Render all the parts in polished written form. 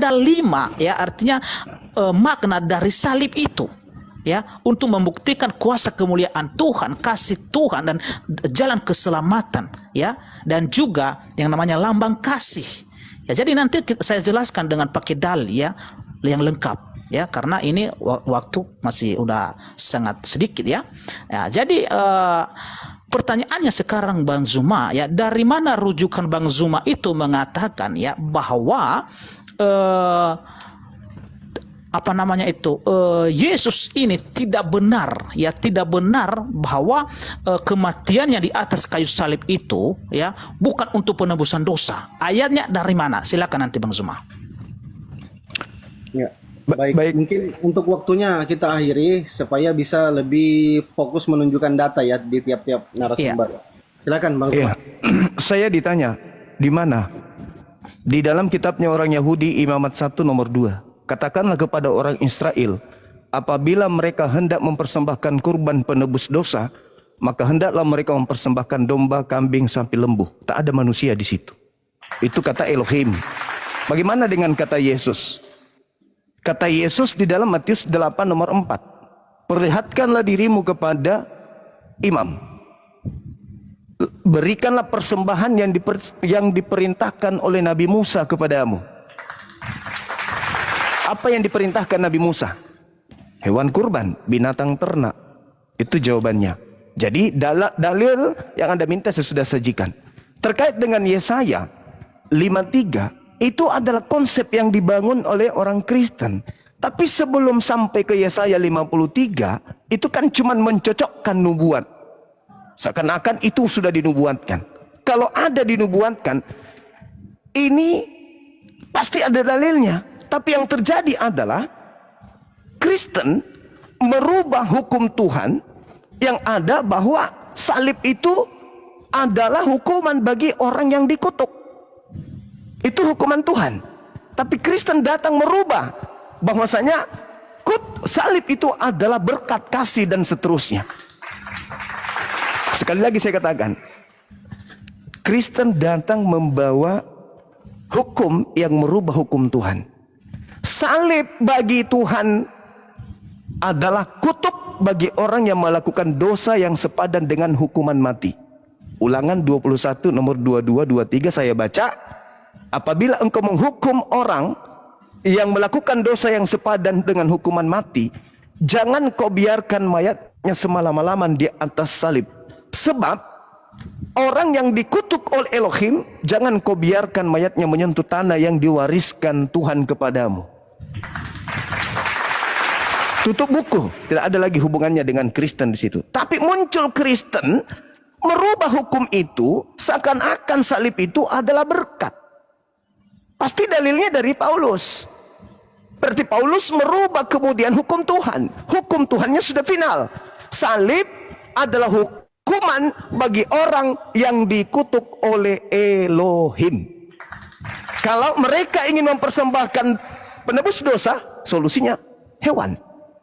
ada 5 ya, artinya makna dari salib itu ya, untuk membuktikan kuasa kemuliaan Tuhan, kasih Tuhan dan jalan keselamatan ya, dan juga yang namanya lambang kasih ya. Jadi nanti saya jelaskan dengan pakai dalil ya yang lengkap ya, karena ini waktu masih udah sangat sedikit ya. Jadi pertanyaannya sekarang Bang Zuma ya, dari mana rujukan Bang Zuma itu mengatakan ya bahwa Yesus ini tidak benar ya, tidak benar bahwa kematiannya di atas kayu salib itu ya bukan untuk penebusan dosa. Ayatnya dari mana? Silakan nanti Bang Zuma. Ya, baik. Mungkin untuk waktunya kita akhiri supaya bisa lebih fokus menunjukkan data ya di tiap-tiap narasumber. Silakan Bang Zuma. Saya ditanya di mana? Di dalam kitabnya orang Yahudi Imamat 1 nomor 2. Katakanlah kepada orang Israel, apabila mereka hendak mempersembahkan kurban penebus dosa, maka hendaklah mereka mempersembahkan domba, kambing, sampai lembu. Tak ada manusia di situ. Itu kata Elohim. Bagaimana dengan kata Yesus? Kata Yesus di dalam Matius 8 nomor 4. Perlihatkanlah dirimu kepada imam. Berikanlah persembahan yang diperintahkan oleh Nabi Musa kepadamu. Apa yang diperintahkan Nabi Musa? Hewan kurban, binatang ternak. Itu jawabannya. Jadi dalil yang Anda minta saya sudah sajikan. Terkait dengan Yesaya 53, itu adalah konsep yang dibangun oleh orang Kristen. Tapi sebelum sampai ke Yesaya 53, itu kan cuma mencocokkan nubuat. Seakan-akan itu sudah dinubuatkan. Kalau ada dinubuatkan, ini pasti ada dalilnya. Tapi yang terjadi adalah Kristen merubah hukum Tuhan yang ada bahwa salib itu adalah hukuman bagi orang yang dikutuk. Itu hukuman Tuhan. Tapi Kristen datang merubah bahwasanya salib itu adalah berkat kasih dan seterusnya. Sekali lagi saya katakan, Kristen datang membawa hukum yang merubah hukum Tuhan. Salib bagi Tuhan adalah kutuk bagi orang yang melakukan dosa yang sepadan dengan hukuman mati. Ulangan 21 nomor 22 23 saya baca, apabila engkau menghukum orang yang melakukan dosa yang sepadan dengan hukuman mati, jangan kau biarkan mayatnya semalam-malaman di atas salib. Sebab orang yang dikutuk oleh Elohim, jangan kau biarkan mayatnya menyentuh tanah yang diwariskan Tuhan kepadamu. Tutup buku, tidak ada lagi hubungannya dengan Kristen di situ. Tapi muncul Kristen merubah hukum itu seakan-akan salib itu adalah berkat. Pasti dalilnya dari Paulus. Berarti Paulus merubah kemudian hukum Tuhan. Hukum Tuhannya sudah final. Salib adalah hukuman bagi orang yang dikutuk oleh Elohim. Kalau mereka ingin mempersembahkan penebus dosa, solusinya hewan.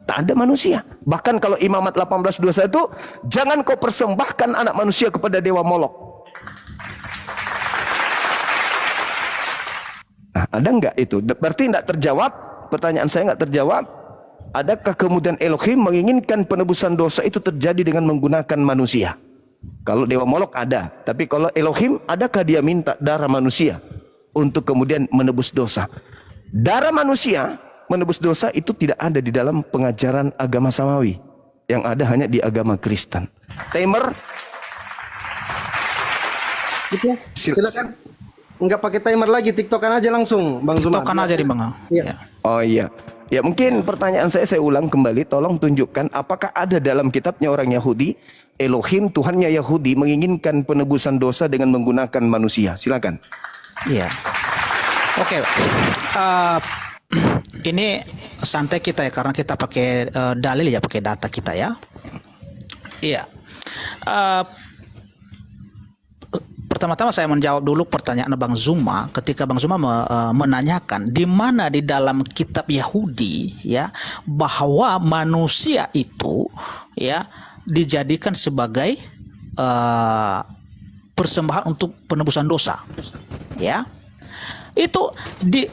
Tak ada manusia. Bahkan kalau Imamat 18:21, jangan kau persembahkan anak manusia kepada dewa Molok. Nah, ada enggak itu? Berarti enggak terjawab. Pertanyaan saya enggak terjawab. Adakah kemudian Elohim menginginkan penebusan dosa itu terjadi dengan menggunakan manusia? Kalau dewa Molok ada. Tapi kalau Elohim, adakah dia minta darah manusia untuk kemudian menebus dosa? Darah manusia menebus dosa itu tidak ada di dalam pengajaran agama samawi. Yang ada hanya di agama Kristen. Timer. Gitu ya. Silakan. Enggak pakai timer lagi, TikTokan aja langsung, Bang Zuma. TikTokan aja di Bang. Iya. Oh iya. Ya mungkin pertanyaan saya ulang kembali. Tolong tunjukkan apakah ada dalam kitabnya orang Yahudi, Elohim Tuhannya Yahudi menginginkan penebusan dosa dengan menggunakan manusia. Silakan. Iya. Oke. Ini santai kita ya, karena kita pakai dalil ya, pakai data kita ya. Iya. Pertama-tama saya menjawab dulu pertanyaan Bang Zuma ketika Bang Zuma menanyakan di mana di dalam kitab Yahudi ya bahwa manusia itu ya dijadikan sebagai persembahan untuk penebusan dosa ya. Itu di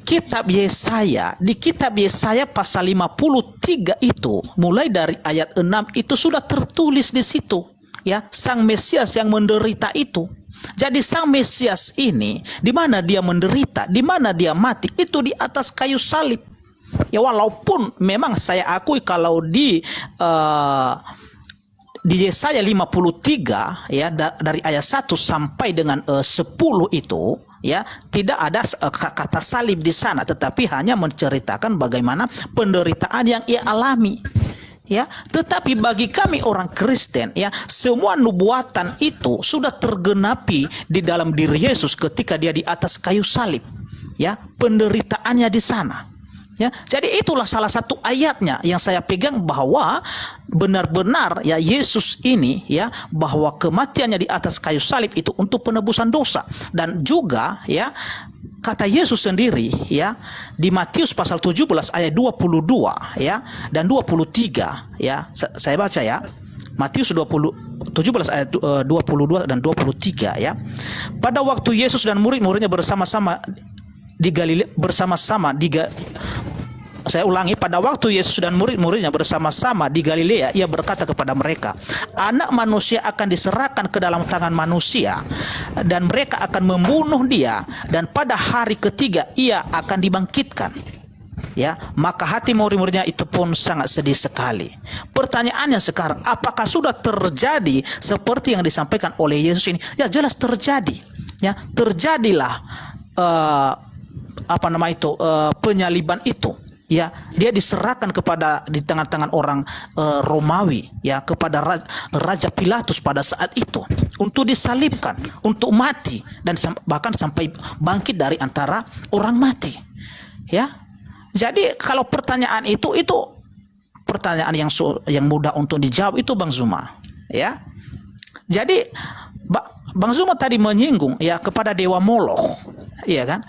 kitab Yesaya pasal 53 itu mulai dari ayat 6 itu sudah tertulis di situ, ya, Sang Mesias yang menderita itu. Jadi Sang Mesias ini di mana dia menderita, di mana dia mati, itu di atas kayu salib. Ya, walaupun memang saya akui kalau di Yesaya 53 ya dari ayat 1 sampai dengan 10 itu ya tidak ada kata salib di sana, tetapi hanya menceritakan bagaimana penderitaan yang ia alami. Ya, tetapi bagi kami orang Kristen ya, semua nubuatan itu sudah tergenapi di dalam diri Yesus ketika dia di atas kayu salib. Ya, penderitaannya di sana. Ya, jadi itulah salah satu ayatnya yang saya pegang bahwa benar-benar ya Yesus ini ya bahwa kematiannya di atas kayu salib itu untuk penebusan dosa, dan juga ya kata Yesus sendiri ya di Matius pasal 17 ayat 22 ya dan 23 ya saya baca ya Matius 17 ayat 22 dan 23 ya. Pada waktu Yesus dan murid-muridnya bersama-sama di Galilea saya ulangi, pada waktu Yesus dan murid-muridnya bersama-sama di Galilea, ia berkata kepada mereka, Anak Manusia akan diserahkan ke dalam tangan manusia, dan mereka akan membunuh dia, dan pada hari ketiga ia akan dibangkitkan. Ya, maka hati murid-muridnya itu pun sangat sedih sekali. Pertanyaannya sekarang, apakah sudah terjadi seperti yang disampaikan oleh Yesus ini? Ya, jelas terjadi. Ya, terjadilah penyaliban itu. Ya, dia diserahkan di tangan-tangan orang Romawi ya kepada Raja Pilatus pada saat itu untuk disalibkan, untuk mati dan bahkan sampai bangkit dari antara orang mati. Ya. Jadi kalau pertanyaan itu pertanyaan yang mudah untuk dijawab itu Bang Zuma, ya. Jadi Bang Zuma tadi menyinggung ya kepada dewa Moloch, ya kan?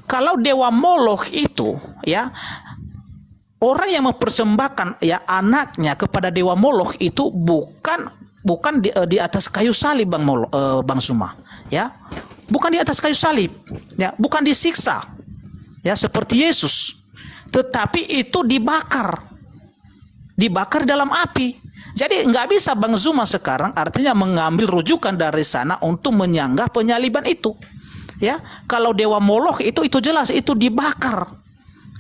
Kalau dewa Moloch itu ya orang yang mempersembahkan ya anaknya kepada dewa Moloch itu bukan di atas kayu salib Bang Zuma, ya. Bukan di atas kayu salib, ya, bukan disiksa. Ya seperti Yesus. Tetapi itu dibakar dalam api. Jadi nggak bisa Bang Zuma sekarang artinya mengambil rujukan dari sana untuk menyanggah penyaliban itu. Ya, kalau dewa Moloch itu jelas itu dibakar.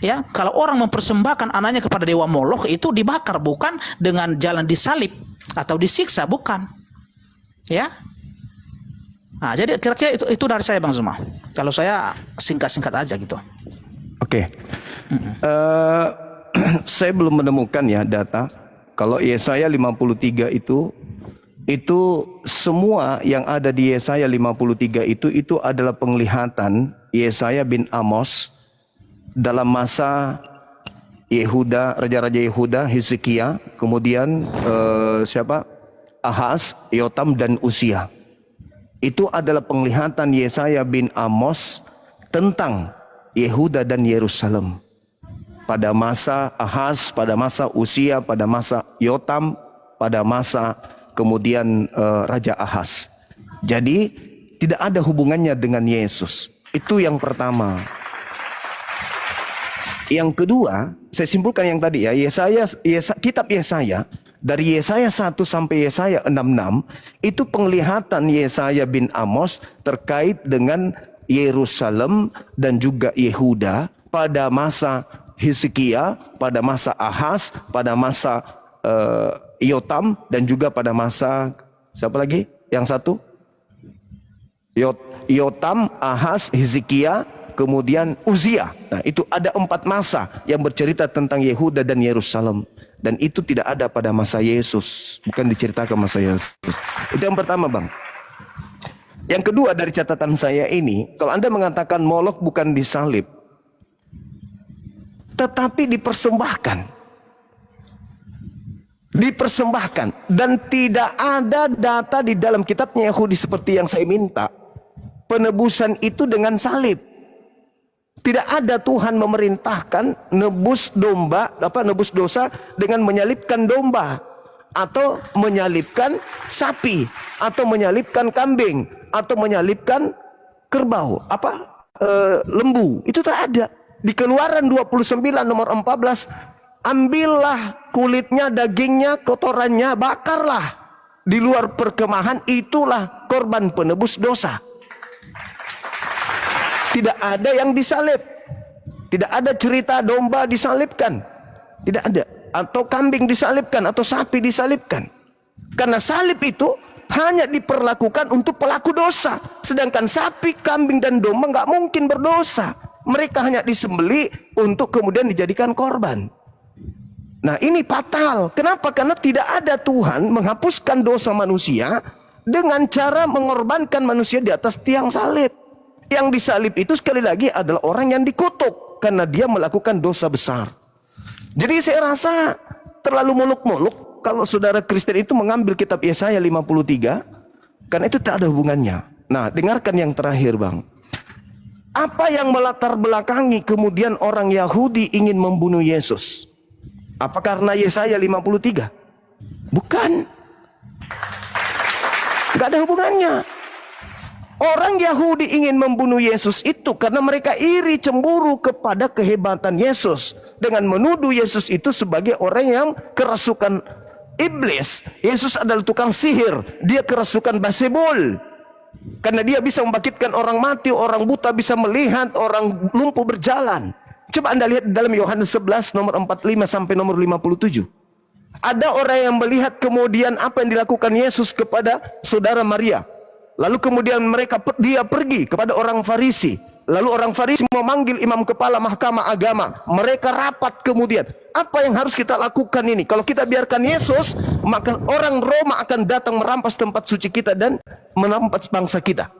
Ya, kalau orang mempersembahkan anaknya kepada dewa Moloch itu dibakar, bukan dengan jalan disalib atau disiksa, bukan. Ya. Nah, jadi kira-kira itu dari saya Bang Zuma. Kalau saya singkat-singkat aja gitu. Oke. Saya belum menemukan ya data. Kalau Yesaya 53 itu semua yang ada di Yesaya 53 itu adalah penglihatan Yesaya bin Amos dalam masa Yehuda, raja-raja Yehuda, Hizkia, kemudian Ahaz, Yotam dan Usia. Itu adalah penglihatan Yesaya bin Amos tentang Yehuda dan Yerusalem. Pada masa Ahaz, pada masa Usia, pada masa Yotam, pada masa kemudian Raja Ahaz. Jadi tidak ada hubungannya dengan Yesus. Itu yang pertama. Yang kedua, saya simpulkan yang tadi ya, kitab Yesaya dari Yesaya 1 sampai Yesaya 66 itu penglihatan Yesaya bin Amos terkait dengan Yerusalem dan juga Yehuda pada masa Hizkia, pada masa Ahaz, pada masa Yotam dan juga pada masa siapa lagi? Yang satu? Yotam, Ahaz, Hizkia, kemudian Uzia. Nah, itu ada 4 masa yang bercerita tentang Yehuda dan Yerusalem. Dan itu tidak ada pada masa Yesus. Bukan diceritakan masa Yesus. Itu yang pertama, Bang. Yang kedua dari catatan saya ini, kalau Anda mengatakan Moloch bukan disalib, tetapi dipersembahkan. Dan tidak ada data di dalam kitabnya Yahudi seperti yang saya minta. Penebusan itu dengan salib. Tidak ada Tuhan memerintahkan nebus dosa dengan menyalibkan domba, atau menyalibkan sapi, atau menyalibkan kambing, atau menyalibkan kerbau. lembu. Itu tak ada. Di Keluaran 29 nomor 14, ambillah kulitnya, dagingnya, kotorannya, bakarlah di luar perkemahan, itulah korban penebus dosa. Tidak ada yang disalib. Tidak ada cerita domba disalibkan. Tidak ada. Atau kambing disalibkan, atau sapi disalibkan. Karena salib itu hanya diperlakukan untuk pelaku dosa. Sedangkan sapi, kambing, dan domba nggak mungkin berdosa. Mereka hanya disembelih untuk kemudian dijadikan korban. Nah, ini fatal. Kenapa? Karena tidak ada Tuhan menghapuskan dosa manusia dengan cara mengorbankan manusia di atas tiang salib. Yang disalib itu sekali lagi adalah orang yang dikutuk karena dia melakukan dosa besar. Jadi saya rasa terlalu muluk-muluk kalau saudara Kristen itu mengambil kitab Yesaya 53, karena itu tak ada hubungannya. Nah, dengarkan yang terakhir, Bang. Apa yang melatar belakangi kemudian orang Yahudi ingin membunuh Yesus? Apa karena Yesaya 53? Bukan. Gak ada hubungannya. Orang Yahudi ingin membunuh Yesus itu karena mereka iri, cemburu kepada kehebatan Yesus. Dengan menuduh Yesus itu sebagai orang yang kerasukan iblis. Yesus adalah tukang sihir. Dia kerasukan Basebul. Karena dia bisa membangkitkan orang mati, orang buta bisa melihat, orang lumpuh berjalan. Coba Anda lihat dalam Yohanes 11 nomor 45 sampai nomor 57. Ada orang yang melihat kemudian apa yang dilakukan Yesus kepada saudara Maria. Lalu kemudian dia pergi kepada orang Farisi. Lalu orang Farisi memanggil imam kepala mahkamah agama. Mereka rapat kemudian. Apa yang harus kita lakukan ini? Kalau kita biarkan Yesus, maka orang Roma akan datang merampas tempat suci kita dan merampas bangsa kita.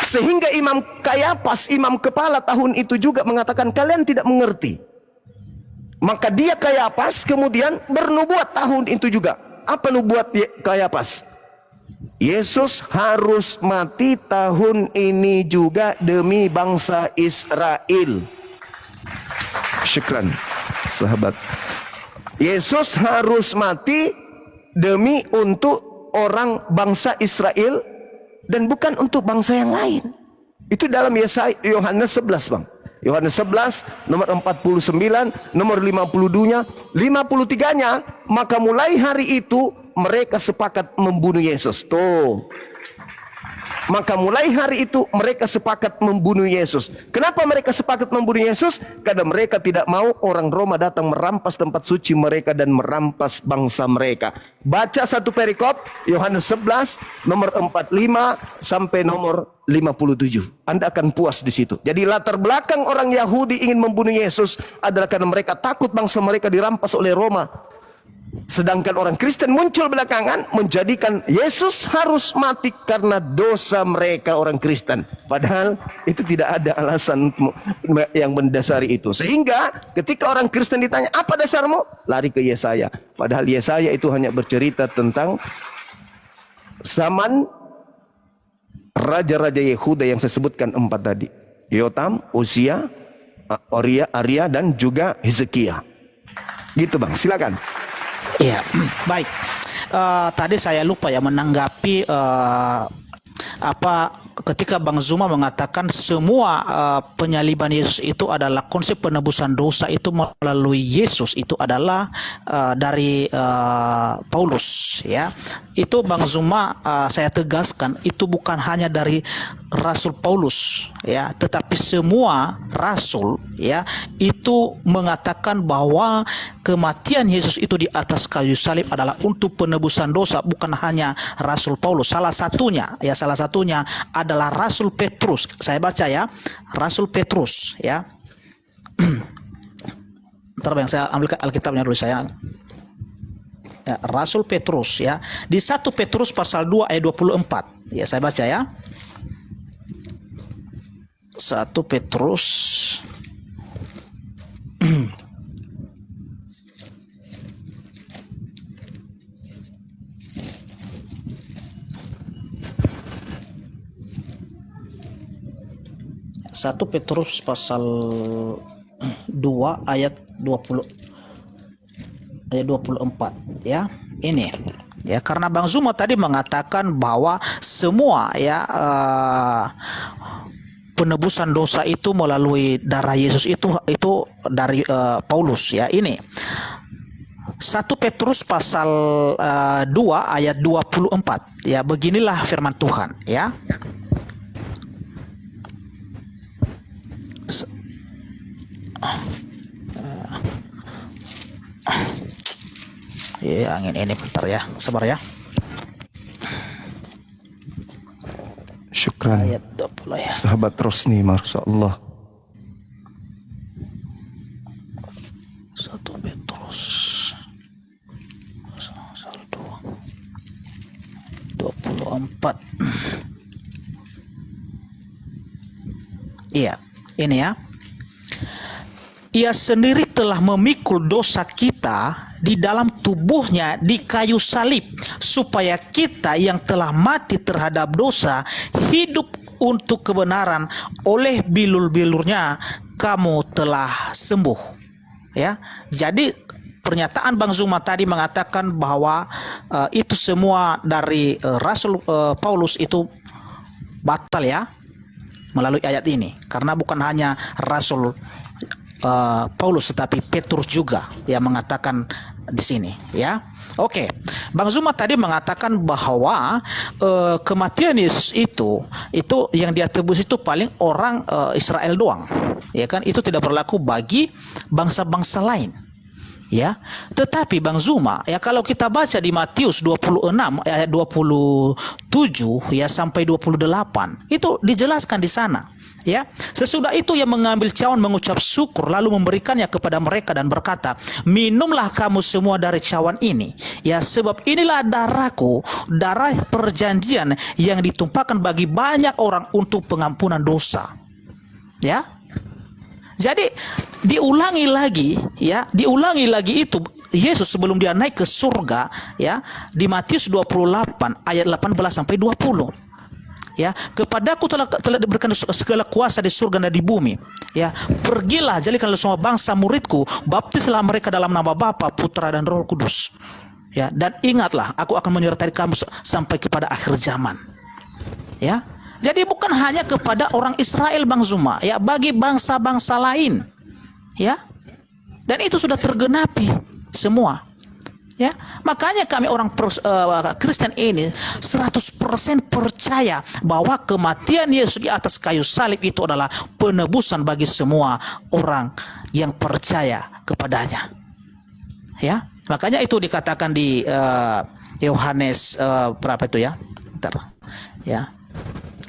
Sehingga Imam Kayapas, imam kepala tahun itu juga mengatakan, kalian tidak mengerti. Maka dia Kayapas kemudian bernubuat tahun itu juga. Apa nubuat Kayapas? Yesus harus mati tahun ini juga demi bangsa Israel. Syukran, sahabat. Yesus harus mati demi untuk orang bangsa Israel dan bukan untuk bangsa yang lain. Itu dalam Yesaya Yohanes 11, Bang. Yohanes 11 nomor 49, nomor 52-nya, 53-nya, maka mulai hari itu mereka sepakat membunuh Yesus. Tuh. Maka mulai hari itu mereka sepakat membunuh Yesus. Kenapa mereka sepakat membunuh Yesus? Karena mereka tidak mau orang Roma datang merampas tempat suci mereka dan merampas bangsa mereka. Baca satu perikop, Yohanes 11 nomor 45 sampai nomor 57. Anda akan puas di situ. Jadi latar belakang orang Yahudi ingin membunuh Yesus adalah karena mereka takut bangsa mereka dirampas oleh Roma. Sedangkan orang Kristen muncul belakangan menjadikan Yesus harus mati karena dosa mereka orang Kristen. Padahal itu tidak ada alasan yang mendasari itu. Sehingga ketika orang Kristen ditanya, apa dasarmu? Lari ke Yesaya. Padahal Yesaya itu hanya bercerita tentang zaman raja-raja Yehuda yang saya sebutkan 4 tadi. Yotam, Usia, Aria, dan juga Hezekia. Gitu, Bang, silakan. Iya, baik. Tadi saya lupa ya menanggapi ketika Bang Zuma mengatakan semua penyaliban Yesus itu adalah konsep penebusan dosa itu melalui Yesus itu adalah dari Paulus, ya. Itu Bang Zuma saya tegaskan itu bukan hanya dari Rasul Paulus, ya, tetapi semua rasul, ya, itu mengatakan bahwa kematian Yesus itu di atas kayu salib adalah untuk penebusan dosa, bukan hanya Rasul Paulus. Salah satunya adalah Rasul Petrus. Saya baca ya, Rasul Petrus, ya. Ntar Bang, saya ambil Alkitabnya dulu saya. Ya, Rasul Petrus, ya. Di 1 Petrus pasal 2 ayat 24. Ya, saya baca ya. 1 Petrus Satu Petrus pasal 2 ayat 24, ya. Ini ya, karena Bang Zuma tadi mengatakan bahwa semua, ya, penebusan dosa itu melalui darah Yesus itu dari Paulus ya. Ini 1 Petrus pasal 2 ayat 24 ya. Beginilah firman Tuhan ya. Ya, angin ini bentar ya, sabar ya. Syukran. Ayat 20 ya. Sahabat Rosni, Masya Allah. 1 Petrus pasal 24. Iya, ini ya. Ia sendiri telah memikul dosa kita di dalam tubuhnya di kayu salib, supaya kita yang telah mati terhadap dosa hidup untuk kebenaran. Oleh bilur-bilurnya kamu telah sembuh. Ya, jadi pernyataan Bang Zuma tadi mengatakan bahwa itu semua dari Rasul Paulus itu batal ya melalui ayat ini, karena bukan hanya Rasul Paulus tetapi Petrus juga yang mengatakan di sini ya. Oke, Bang Zuma tadi mengatakan bahwa kematian Yesus itu yang dia tebus itu paling orang Israel doang, ya kan? Itu tidak berlaku bagi bangsa-bangsa lain. Ya, tetapi Bang Zuma ya, kalau kita baca di Matius 26 ayat 27 ya sampai 28 itu dijelaskan di sana. Ya, sesudah itu ia mengambil cawan, mengucap syukur, lalu memberikannya kepada mereka dan berkata, minumlah kamu semua dari cawan ini, ya, sebab inilah darahku, darah perjanjian yang ditumpahkan bagi banyak orang untuk pengampunan dosa. Ya, jadi diulangi lagi itu Yesus sebelum dia naik ke surga ya, di Matius 28 ayat 18 sampai 20. Ya, kepadaku telah diberikan segala kuasa di surga dan di bumi. Ya, pergilah, jadikanlah semua bangsa muridku, baptislah mereka dalam nama Bapa, Putra dan Roh Kudus. Ya, dan ingatlah, aku akan menyertai kamu sampai kepada akhir zaman. Ya, jadi bukan hanya kepada orang Israel Bang Zuma, ya, bagi bangsa-bangsa lain. Ya, dan itu sudah tergenapi semua. Ya, makanya kami orang Kristen ini 100% percaya bahwa kematian Yesus di atas kayu salib itu adalah penebusan bagi semua orang yang percaya kepadanya. Ya, makanya itu dikatakan di Yohanes berapa itu ya? Bentar. Ya.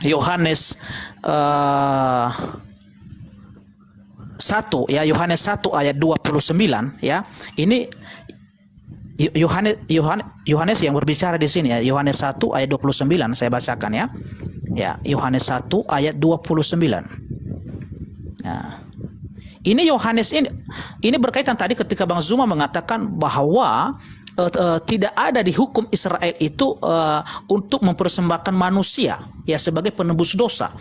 Yohanes 1 ya, Yohanes 1 ayat 29 ya. Ini Yohanes yang berbicara di sini ya. Yohanes 1 ayat 29 saya bacakan ya. Ya, Yohanes 1 ayat 29. Nah, ini Yohanes ini berkaitan tadi ketika Bang Zuma mengatakan bahwa tidak ada di hukum Israel itu untuk mempersembahkan manusia ya sebagai penebus dosa.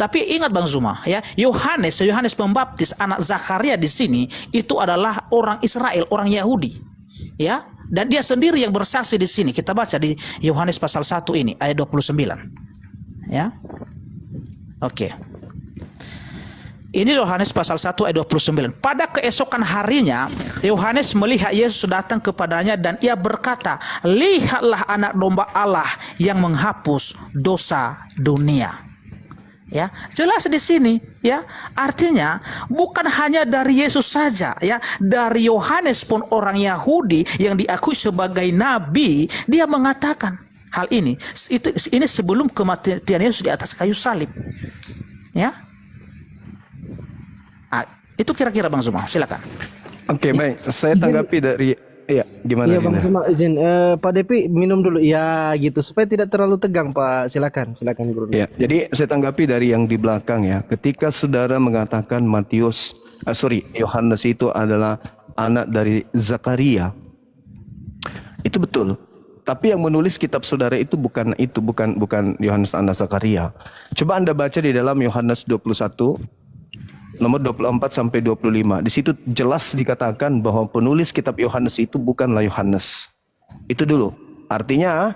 Tapi ingat Bang Zuma ya, Yohanes Pembaptis anak Zakaria di sini itu adalah orang Israel, orang Yahudi. Ya, dan dia sendiri yang bersaksi di sini. Kita baca di Yohanes pasal 1 ini ayat 29. Ya. Oke. Ini Yohanes pasal 1 ayat 29. Pada keesokan harinya Yohanes melihat Yesus datang kepadanya dan ia berkata, lihatlah anak domba Allah yang menghapus dosa dunia. Ya, jelas di sini ya, artinya bukan hanya dari Yesus saja ya, dari Yohanes pun orang Yahudi yang diakui sebagai nabi, dia mengatakan hal ini. Ini sebelum kematian Yesus di atas kayu salib. Ya. Itu kira-kira Bang Zuma, silakan. Oke, baik. Saya tanggapi dari gimana? Iya Bang Zuma, izin Pak Depi minum dulu. Ya gitu, supaya tidak terlalu tegang Pak. Silakan Guru. Ya, jadi saya tanggapi dari yang di belakang ya. Ketika saudara mengatakan Yohanes itu adalah anak dari Zakaria. Itu betul. Tapi yang menulis kitab saudara itu bukan Yohanes anak Zakaria. Coba Anda baca di dalam Yohanes 21 nomor 24 sampai 25. Di situ jelas dikatakan bahwa penulis kitab Yohanes itu bukanlah Yohanes. Itu dulu. Artinya,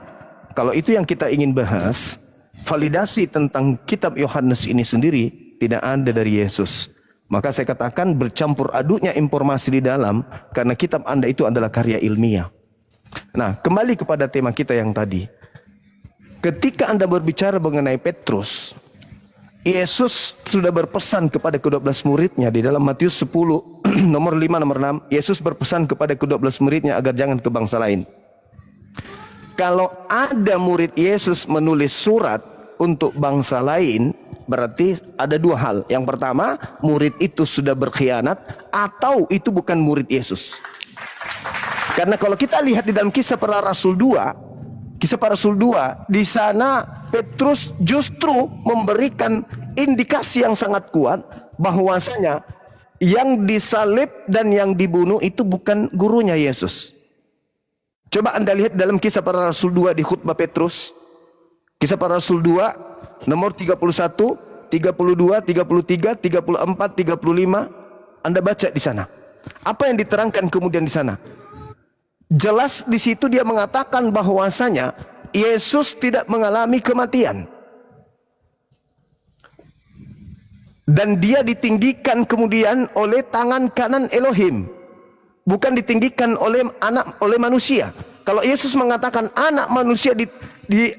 kalau itu yang kita ingin bahas, validasi tentang kitab Yohanes ini sendiri tidak ada dari Yesus. Maka saya katakan bercampur aduknya informasi di dalam, karena kitab Anda itu adalah karya ilmiah. Nah, kembali kepada tema kita yang tadi. Ketika Anda berbicara mengenai Petrus, Yesus sudah berpesan kepada ke-12 muridnya di dalam Matius 10 nomor 5 nomor 6. Yesus berpesan kepada ke-12 muridnya agar jangan ke bangsa lain. Kalau ada murid Yesus menulis surat untuk bangsa lain, berarti ada dua hal. Yang pertama, murid itu sudah berkhianat atau itu bukan murid Yesus. Karena kalau kita lihat di dalam Kisah Para Rasul 2, Kisah Para Rasul 2, di sana Petrus justru memberikan indikasi yang sangat kuat bahwasanya yang disalib dan yang dibunuh itu bukan gurunya Yesus. Coba Anda lihat dalam Kisah Para Rasul 2 di khutbah Petrus. Kisah Para Rasul 2 nomor 31, 32, 33, 34, 35. Anda baca di sana. Apa yang diterangkan kemudian di sana? Jelas di situ dia mengatakan bahwasanya Yesus tidak mengalami kematian. Dan dia ditinggikan kemudian oleh tangan kanan Elohim. Bukan ditinggikan oleh manusia. Kalau Yesus mengatakan anak manusia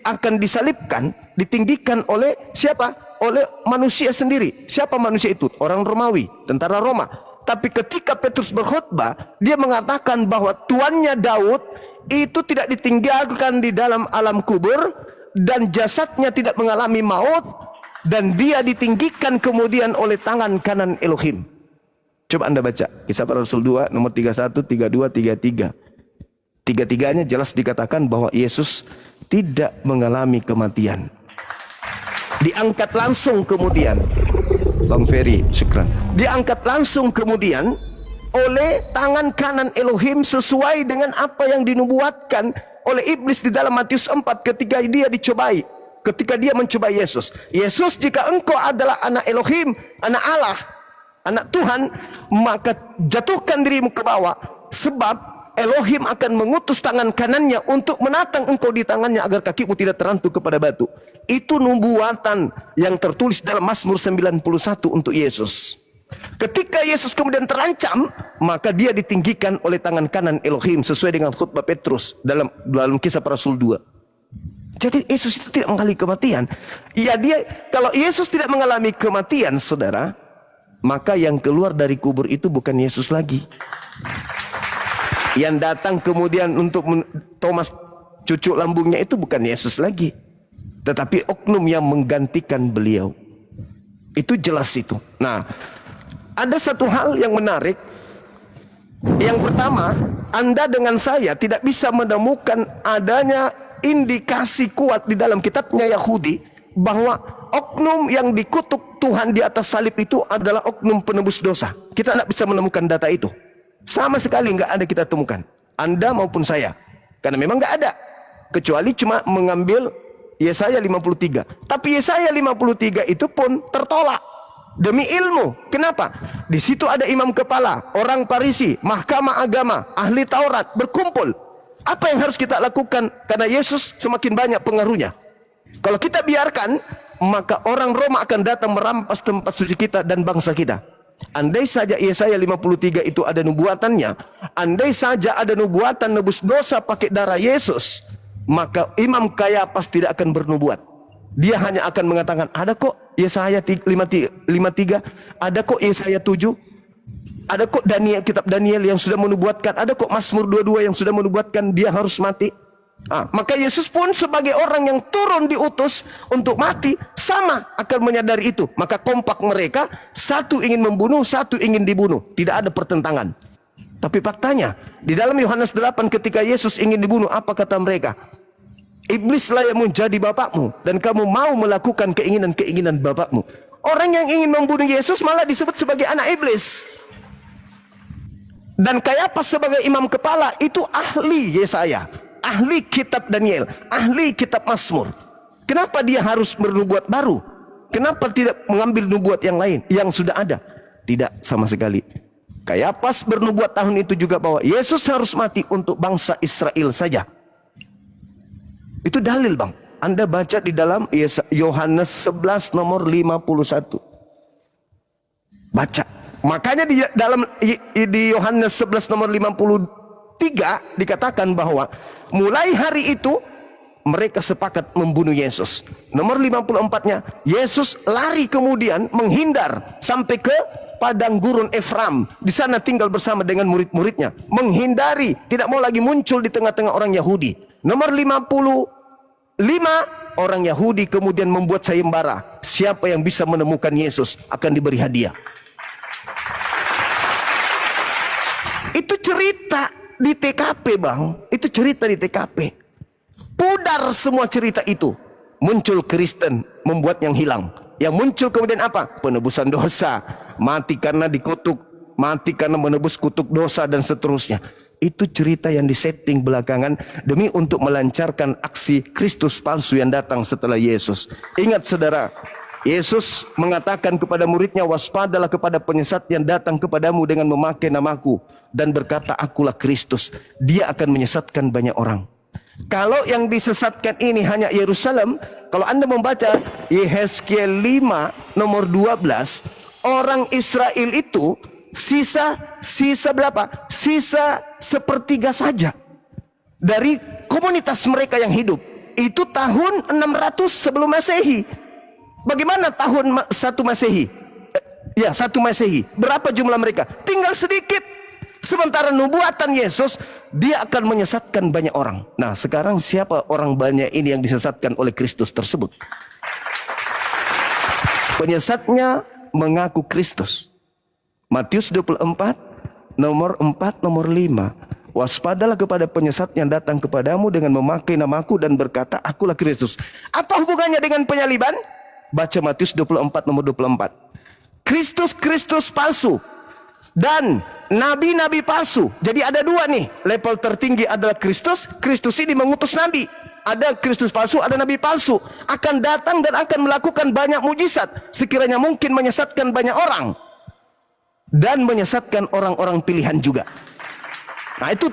akan disalibkan, ditinggikan oleh siapa? Oleh manusia sendiri. Siapa manusia itu? Orang Romawi, tentara Roma. Tapi ketika Petrus berkhutbah, dia mengatakan bahwa tuannya Daud itu tidak ditinggalkan di dalam alam kubur dan jasadnya tidak mengalami maut dan dia ditinggikan kemudian oleh tangan kanan Elohim. Coba Anda baca Kisah Para Rasul 2 nomor 31, 32, 33. Tiga-tiganya jelas dikatakan bahwa Yesus tidak mengalami kematian. Diangkat langsung kemudian, Bang Ferry, syukran. Diangkat langsung kemudian oleh tangan kanan Elohim sesuai dengan apa yang dinubuatkan oleh iblis di dalam Matius 4 ketika dia dicobai. Ketika dia mencobai Yesus. Yesus, jika engkau adalah anak Elohim, anak Allah, anak Tuhan, maka jatuhkan dirimu ke bawah. Sebab Elohim akan mengutus tangan kanannya untuk menatang engkau di tangannya agar kakimu tidak terantuk kepada batu. Itu nubuatan yang tertulis dalam Mazmur 91 untuk Yesus. Ketika Yesus kemudian terancam, maka dia ditinggikan oleh tangan kanan Elohim sesuai dengan khutbah Petrus dalam Kisah Para Rasul 2. Jadi Yesus itu tidak mengalami kematian. Ya, kalau Yesus tidak mengalami kematian, saudara, maka yang keluar dari kubur itu bukan Yesus lagi. Yang datang kemudian untuk Thomas cucuk lambungnya itu bukan Yesus lagi, tetapi oknum yang menggantikan beliau. Itu jelas itu. Nah, ada satu hal yang menarik. Yang pertama, Anda dengan saya tidak bisa menemukan adanya indikasi kuat di dalam kitabnya Yahudi bahwa oknum yang dikutuk Tuhan di atas salib itu adalah oknum penebus dosa. Kita tidak bisa menemukan data itu. Sama sekali nggak ada kita temukan. Anda maupun saya. Karena memang nggak ada. Kecuali cuma mengambil Yesaya 53. Tapi Yesaya 53 itu pun tertolak demi ilmu. Kenapa? Di situ ada imam kepala, orang Farisi, mahkamah agama, ahli Taurat berkumpul. Apa yang harus kita lakukan? Karena Yesus semakin banyak pengaruhnya. Kalau kita biarkan, maka orang Roma akan datang merampas tempat suci kita dan bangsa kita. Andai saja Yesaya 53 itu ada nubuatannya, andai saja ada nubuatan nebus dosa pakai darah Yesus, maka Imam Kayafas tidak akan bernubuat. Dia hanya akan mengatakan, ada kok Yesaya 53, ada kok Yesaya 7, ada kok kitab Daniel yang sudah menubuatkan, ada kok Mazmur 22 yang sudah menubuatkan dia harus mati. Maka Yesus pun sebagai orang yang turun diutus untuk mati, sama akan menyadari itu. Maka kompak mereka, satu ingin membunuh, satu ingin dibunuh. Tidak ada pertentangan. Tapi faktanya, di dalam Yohanes 8 ketika Yesus ingin dibunuh, apa kata mereka? Iblislah yang menjadi bapakmu, dan kamu mau melakukan keinginan-keinginan bapakmu. Orang yang ingin membunuh Yesus malah disebut sebagai anak iblis. Dan Kayafas sebagai imam kepala itu ahli Yesaya, ahli kitab Daniel, ahli kitab Mazmur. Kenapa dia harus bernubuat baru? Kenapa tidak mengambil nubuat yang lain yang sudah ada? Tidak sama sekali. Kayafas bernubuat tahun itu juga bahwa Yesus harus mati untuk bangsa Israel saja. Itu dalil, Bang. Anda baca di dalam Yohanes 11 nomor 51. Baca. Makanya di Yohanes 11 nomor 53 dikatakan bahwa mulai hari itu mereka sepakat membunuh Yesus. Nomor 54-nya, Yesus lari kemudian menghindar sampai ke padang gurun Efraim. Di sana tinggal bersama dengan murid-muridnya. Menghindari, tidak mau lagi muncul di tengah-tengah orang Yahudi. Nomor 55, orang Yahudi kemudian membuat sayembara. Siapa yang bisa menemukan Yesus akan diberi hadiah. Itu cerita di TKP, Bang. Itu cerita di TKP. Pudar semua cerita itu. Muncul Kristen membuat yang hilang. Yang muncul kemudian apa? Penebusan dosa. Mati karena dikutuk. Mati karena menebus kutuk dosa dan seterusnya. Itu cerita yang disetting belakangan demi untuk melancarkan aksi Kristus palsu yang datang setelah Yesus. Ingat saudara, Yesus mengatakan kepada muridnya, waspadalah kepada penyesat yang datang kepadamu dengan memakai namaku dan berkata, akulah Kristus. Dia akan menyesatkan banyak orang. Kalau yang disesatkan ini hanya Yerusalem, kalau Anda membaca Yehezkiel 5 nomor 12, orang Israel itu sisa berapa? Sisa sepertiga saja dari komunitas mereka yang hidup. Itu tahun 600 sebelum Masehi. Bagaimana tahun 1 Masehi? Ya, 1 Masehi. Berapa jumlah mereka? Tinggal sedikit. Sementara nubuatan Yesus, dia akan menyesatkan banyak orang. Nah, sekarang siapa orang banyak ini yang disesatkan oleh Kristus tersebut? Penyesatnya mengaku Kristus. Matius 24, nomor 4, nomor 5. Waspadalah kepada penyesat yang datang kepadamu dengan memakai namaku dan berkata, akulah Kristus. Apa hubungannya dengan penyaliban? Baca Matius 24, nomor 24. Kristus palsu. Dan nabi-nabi palsu. Jadi ada dua nih. Level tertinggi adalah Kristus. Kristus ini mengutus nabi. Ada Kristus palsu, ada nabi palsu. Akan datang dan akan melakukan banyak mujizat. Sekiranya mungkin menyesatkan banyak orang. Dan menyesatkan orang-orang pilihan juga. Nah itu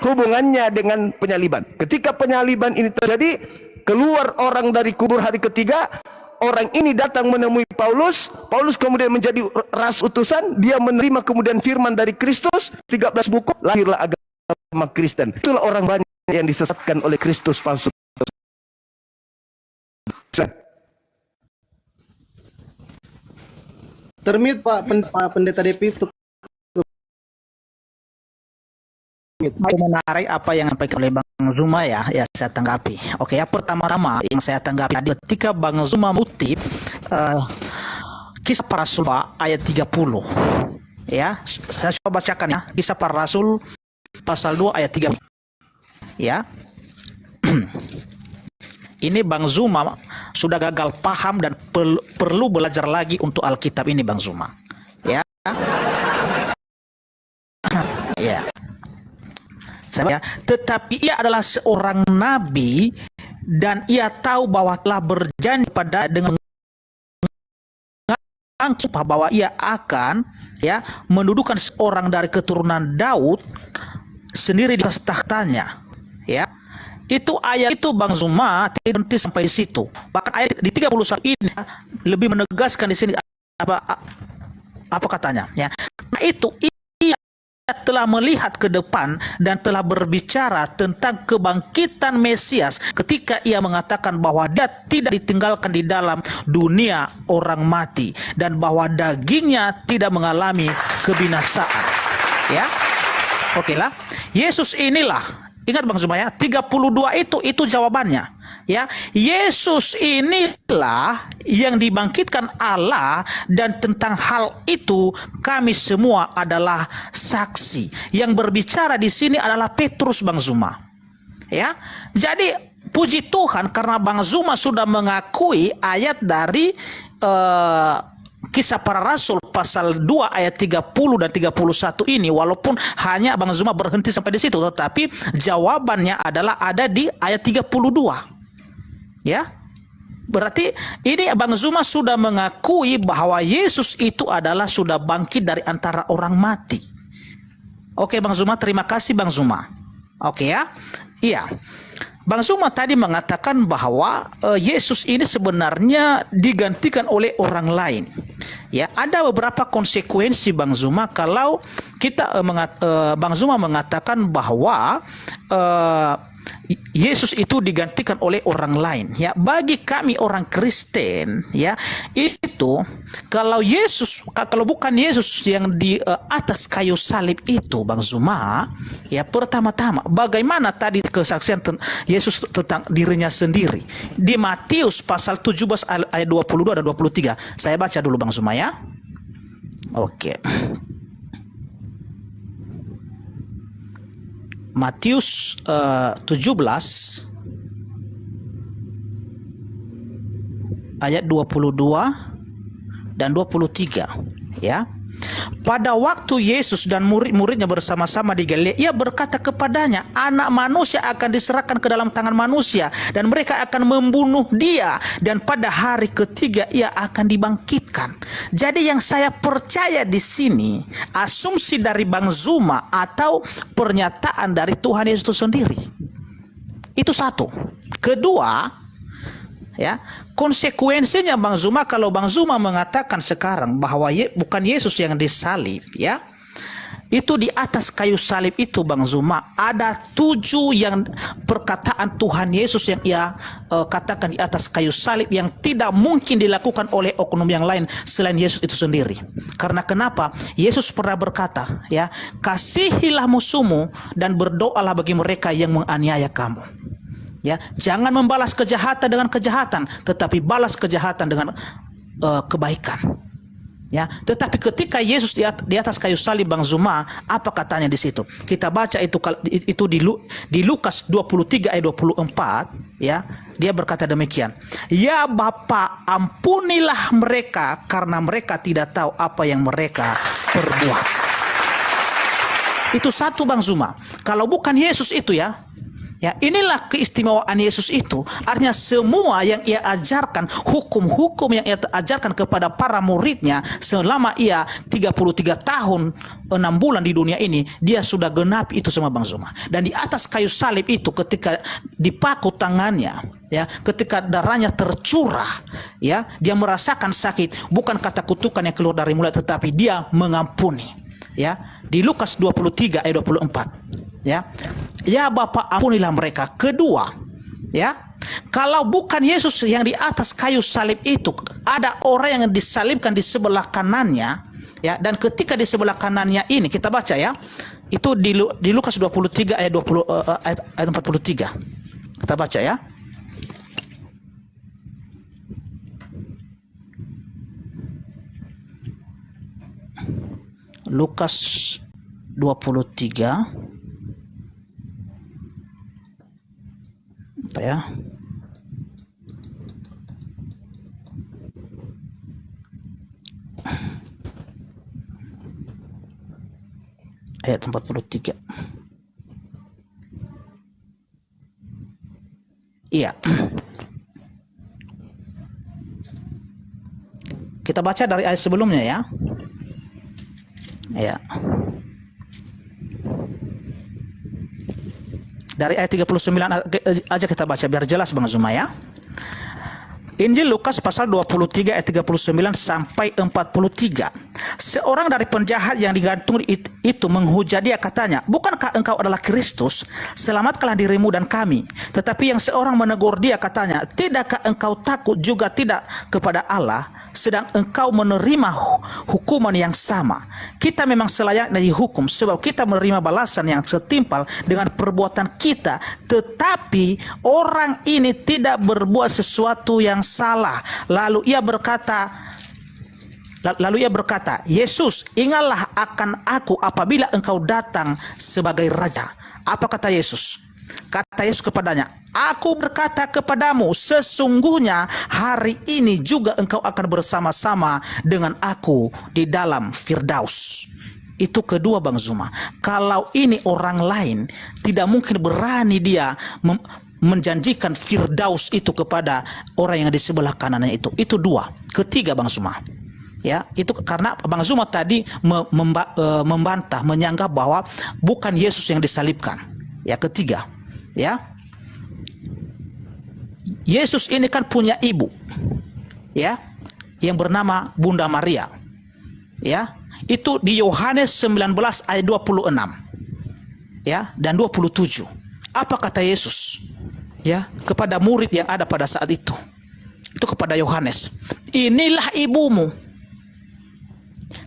hubungannya dengan penyaliban. Ketika penyaliban ini terjadi, keluar orang dari kubur hari ketiga. Orang ini datang menemui Paulus. Paulus kemudian menjadi ras utusan. Dia menerima kemudian firman dari Kristus. 13 buku. Lahirlah agama Kristen. Itulah orang banyak yang disesatkan oleh Kristus palsu. Termit Pak Pendeta Depi itu. Menarik apa yang disampaikan oleh Bang Zuma ya saya tanggapi. Oke, ya pertama-tama yang saya tanggapi ketika Bang Zuma mengutip Kisah Para Rasul ayat 30. Ya, saya coba bacakan ya. Kisah Para Rasul pasal 2 ayat 3. Ya. Ini Bang Zuma sudah gagal paham dan perlu belajar lagi untuk Alkitab ini Bang Zuma. Ya. Ya. Tetapi ia adalah seorang nabi dan ia tahu bahwa telah berjanji pada dengan sumpah bahwa ia akan mendudukan seorang dari keturunan Daud sendiri di atas tahtanya. Ya. Itu ayat itu Bang Zuma berhenti sampai di situ. Bahkan ayat di 31 ini lebih menegaskan di sini apa katanya ya. Nah itu telah melihat ke depan dan telah berbicara tentang kebangkitan Mesias ketika ia mengatakan bahwa dia tidak ditinggalkan di dalam dunia orang mati dan bahwa dagingnya tidak mengalami kebinasaan. Ya. Oke lah. Yesus inilah, ingat Bang Zuma ya, 32 itu jawabannya. Ya, Yesus inilah yang dibangkitkan Allah dan tentang hal itu kami semua adalah saksi. Yang berbicara di sini adalah Petrus Bang Zuma. Ya. Jadi puji Tuhan karena Bang Zuma sudah mengakui ayat dari Kisah Para Rasul pasal 2 ayat 30 dan 31 ini, walaupun hanya Bang Zuma berhenti sampai di situ, tetapi jawabannya adalah ada di ayat 32. Ya, berarti ini Bang Zuma sudah mengakui bahwa Yesus itu adalah sudah bangkit dari antara orang mati. Oke Bang Zuma, terima kasih Bang Zuma. Oke ya, iya. Bang Zuma tadi mengatakan bahwa Yesus ini sebenarnya digantikan oleh orang lain. Ya, ada beberapa konsekuensi Bang Zuma kalau kita Bang Zuma mengatakan bahwa Yesus itu digantikan oleh orang lain. Ya, bagi kami orang Kristen, ya, itu kalau bukan Yesus yang di atas kayu salib itu, Bang Zuma, ya, pertama-tama bagaimana tadi kesaksian Yesus tentang dirinya sendiri di Matius pasal 17 ayat 22 dan 23. Saya baca dulu Bang Zuma, ya. Oke. Matius 17 ayat 22 dan 23, ya. Pada waktu Yesus dan murid-muridnya bersama-sama di Galilea, ia berkata kepadanya, Anak Manusia akan diserahkan ke dalam tangan manusia, dan mereka akan membunuh dia, dan pada hari ketiga ia akan dibangkitkan. Jadi yang saya percaya di sini, asumsi dari Bang Zuma atau pernyataan dari Tuhan Yesus itu sendiri. Itu satu. Kedua, ya, konsekuensinya Bang Zuma, kalau Bang Zuma mengatakan sekarang bahwa bukan Yesus yang disalib, ya, itu di atas kayu salib itu Bang Zuma ada 7 yang perkataan Tuhan Yesus yang ia katakan di atas kayu salib yang tidak mungkin dilakukan oleh oknum yang lain selain Yesus itu sendiri. Karena kenapa? Yesus pernah berkata, ya, kasihilah musuhmu dan berdoalah bagi mereka yang menganiaya kamu. Ya, jangan membalas kejahatan dengan kejahatan, tetapi balas kejahatan dengan kebaikan. Ya, tetapi ketika Yesus di atas kayu salib Bang Zuma, apa katanya di situ? Kita baca itu di Lukas 23 ayat 24, ya. Dia berkata demikian. Ya Bapa, ampunilah mereka karena mereka tidak tahu apa yang mereka perbuat. Itu satu Bang Zuma. Kalau bukan Yesus itu, ya. Ya, inilah keistimewaan Yesus itu. Artinya semua yang ia ajarkan, hukum-hukum yang ia ajarkan kepada para muridnya selama ia 33 tahun 6 bulan di dunia ini, dia sudah genapi itu semua Bang Zuma. Dan di atas kayu salib itu ketika dipaku tangannya, ya, ketika darahnya tercurah, ya, dia merasakan sakit, bukan kata kutukan yang keluar dari mulut, tetapi dia mengampuni. Ya, di Lukas 23 ayat 24, ya. Ya Bapa, ampunilah mereka. Kedua, ya, kalau bukan Yesus yang di atas kayu salib itu, ada orang yang disalibkan di sebelah kanannya, ya, dan ketika di sebelah kanannya ini kita baca, ya, itu di Lukas 23 ayat 43. Kita baca, ya. Lukas 23 ya. Ayat 43. Iya. Kita baca dari ayat sebelumnya, ya. Ya. Dari ayat 39 aja kita baca biar jelas Bang Zuma, ya. Injil Lukas pasal 23 ayat 39 sampai 43. Seorang dari penjahat yang digantung itu menghujat dia, katanya, bukankah engkau adalah Kristus? Selamatkanlah dirimu dan kami. Tetapi yang seorang menegur dia, katanya, tidakkah engkau takut juga tidak kepada Allah, sedang engkau menerima hukuman yang sama? Kita memang selayaknya dihukum, sebab kita menerima balasan yang setimpal dengan perbuatan kita. Tetapi orang ini tidak berbuat sesuatu yang salah. Lalu ia berkata, Yesus, ingatlah akan aku apabila engkau datang sebagai raja. Apa kata Yesus? Kata Yesus kepadanya, aku berkata kepadamu, sesungguhnya hari ini juga engkau akan bersama-sama dengan aku di dalam Firdaus. Itu kedua Bang Zuma. Kalau ini orang lain, tidak mungkin berani dia menjanjikan Firdaus itu kepada orang yang di sebelah kanannya itu. Itu dua. Ketiga Bang Zuma, ya, itu karena Bang Zuma tadi membantah, menyanggah bahwa bukan Yesus yang disalibkan. Ya, ketiga, ya. Yesus ini kan punya ibu, ya, yang bernama Bunda Maria, ya. Itu di Yohanes 19 ayat 26, ya, dan 27. Apa kata Yesus, ya, kepada murid yang ada pada saat itu? Itu kepada Yohanes, inilah ibumu.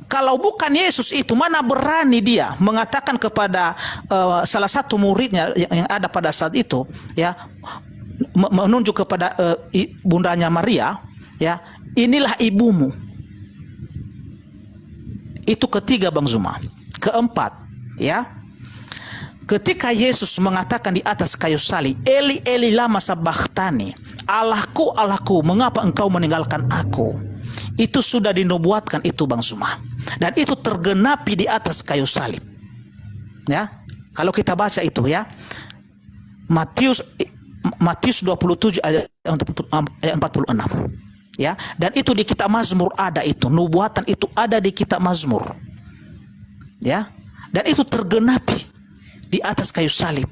Kalau bukan Yesus itu, mana berani dia mengatakan kepada salah satu muridnya yang ada pada saat itu, ya, menunjuk kepada bundanya Maria, ya, inilah ibumu. Itu ketiga, Bang Zuma. Keempat, ya, ketika Yesus mengatakan di atas kayu salib, Eli Eli lama sabachthani, Allahku Allahku mengapa engkau meninggalkan aku, itu sudah dinubuatkan itu, Bang Zuma, dan itu tergenapi di atas kayu salib, ya. Kalau kita baca itu, ya, Matius 27 ayat 46, ya, dan itu di kitab Mazmur ada itu, nubuatan itu ada di kitab Mazmur, ya, dan itu tergenapi di atas kayu salib.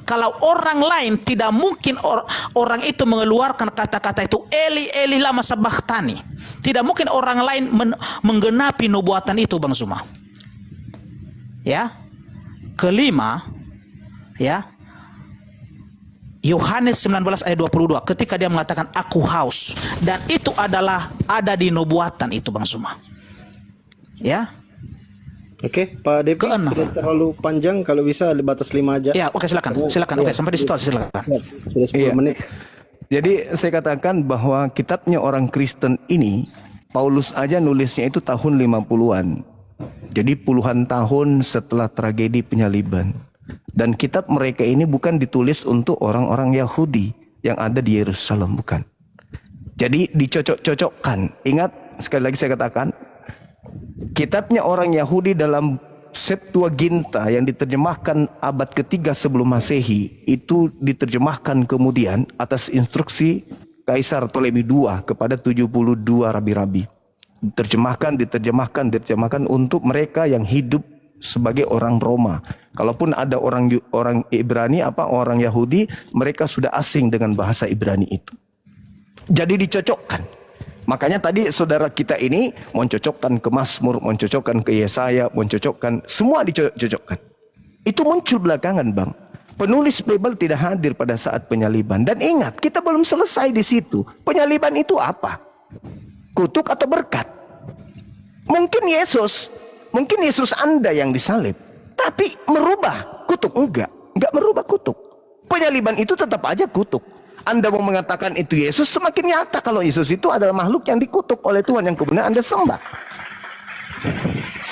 Kalau orang lain tidak mungkin orang itu mengeluarkan kata-kata itu, Eli Eli lama sabachthani. Tidak mungkin orang lain menggenapi nubuatan itu, Bang Zuma. Ya. Kelima, ya, Yohanes 19 ayat 22, ketika dia mengatakan aku haus, dan itu adalah ada di nubuatan itu, Bang Zuma. Ya. Oke, Pak Depi, sudah terlalu panjang, kalau bisa batas 5 aja. Ya, oke, silakan. Silakan. Oke, sampai di situ silakan. Sudah 10 menit. Jadi saya katakan bahwa kitabnya orang Kristen ini, Paulus aja nulisnya itu tahun 50-an. Jadi puluhan tahun setelah tragedi penyaliban. Dan kitab mereka ini bukan ditulis untuk orang-orang Yahudi yang ada di Yerusalem, bukan. Jadi dicocok-cocokkan. Ingat, sekali lagi saya katakan, kitabnya orang Yahudi dalam Septuaginta yang diterjemahkan abad ketiga sebelum Masehi, itu diterjemahkan kemudian atas instruksi Kaisar Ptolemy II kepada 72 rabi-rabi. Diterjemahkan untuk mereka yang hidup sebagai orang Roma. Kalaupun ada orang Ibrani, orang Yahudi, mereka sudah asing dengan bahasa Ibrani itu. Jadi dicocokkan. Makanya tadi saudara kita ini mencocokkan ke Mazmur, mencocokkan ke Yesaya, mencocokkan, semua dicocokkan. Itu muncul belakangan, Bang. Penulis Bible tidak hadir pada saat penyaliban. Dan ingat, kita belum selesai di situ. Penyaliban itu apa? Kutuk atau berkat? Mungkin Yesus Anda yang disalib, tapi merubah kutuk? Enggak merubah kutuk. Penyaliban itu tetap aja kutuk. Anda mau mengatakan itu Yesus, semakin nyata kalau Yesus itu adalah makhluk yang dikutuk oleh Tuhan yang kemudian Anda sembah.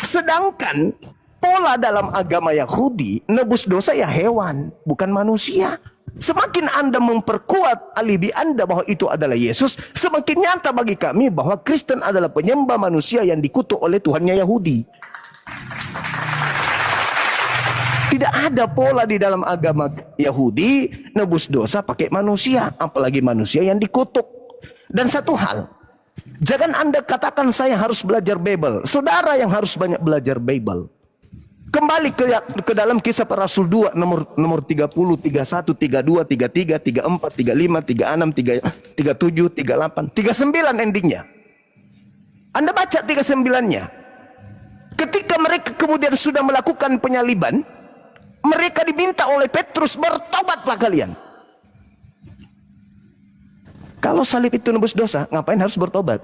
Sedangkan pola dalam agama Yahudi, nebus dosa ya hewan, bukan manusia. Semakin Anda memperkuat alibi Anda bahwa itu adalah Yesus, semakin nyata bagi kami bahwa Kristen adalah penyembah manusia yang dikutuk oleh Tuhannya Yahudi. Tidak ada pola di dalam agama Yahudi nebus dosa pakai manusia, apalagi manusia yang dikutuk. Dan satu hal, jangan Anda katakan saya harus belajar Bible. Saudara yang harus banyak belajar Bible. Kembali ke dalam Kisah Para Rasul 2 nomor 30, 31, 32, 33, 34, 35, 36, 37, 38, 39 endingnya. Anda baca 39-nya. Ketika mereka kemudian sudah melakukan penyaliban, mereka diminta oleh Petrus, bertobatlah kalian. Kalau salib itu nebus dosa, ngapain harus bertobat?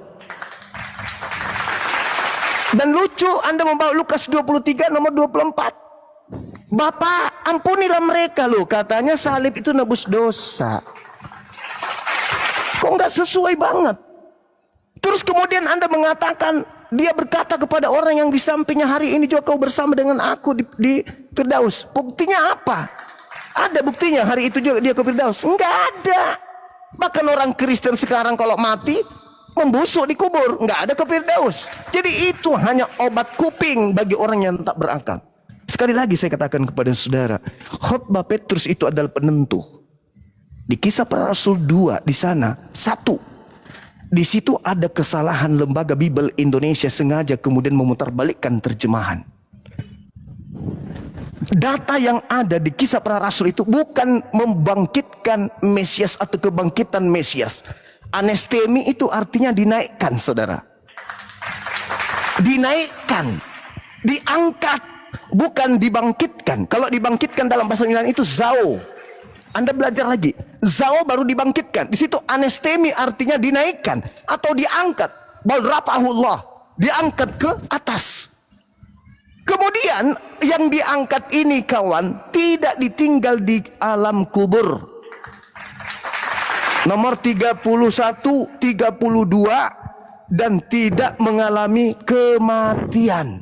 Dan lucu, Anda membawa Lukas 23 nomor 24. Bapak, ampunilah mereka loh, katanya salib itu nebus dosa. Kok nggak sesuai banget? Terus kemudian Anda mengatakan, dia berkata kepada orang yang di sampingnya, hari ini juga kau bersama dengan aku di Firdaus. Buktinya apa? Ada buktinya, hari itu juga dia ke Firdaus? Enggak ada. Bahkan orang Kristen sekarang kalau mati, membusuk di kubur, enggak ada ke Firdaus. Jadi itu hanya obat kuping bagi orang yang tak berakal. Sekali lagi saya katakan kepada saudara, khotbah Petrus itu adalah penentu. Di Kisah Para Rasul 2 di sana, 1. Di situ ada kesalahan lembaga Bible Indonesia sengaja kemudian memutarbalikkan terjemahan. Data yang ada di Kisah Para Rasul itu bukan membangkitkan Mesias atau kebangkitan Mesias. Anestemi itu artinya dinaikkan, saudara. Dinaikkan, diangkat, bukan dibangkitkan. Kalau dibangkitkan dalam bahasa Yunani itu zao. Anda belajar lagi, zao baru dibangkitkan. Di situ anestemi artinya dinaikkan atau diangkat. Bal rafa'ahullah, diangkat ke atas. Kemudian yang diangkat ini kawan tidak ditinggal di alam kubur. Nomor 31, 32 dan tidak mengalami kematian.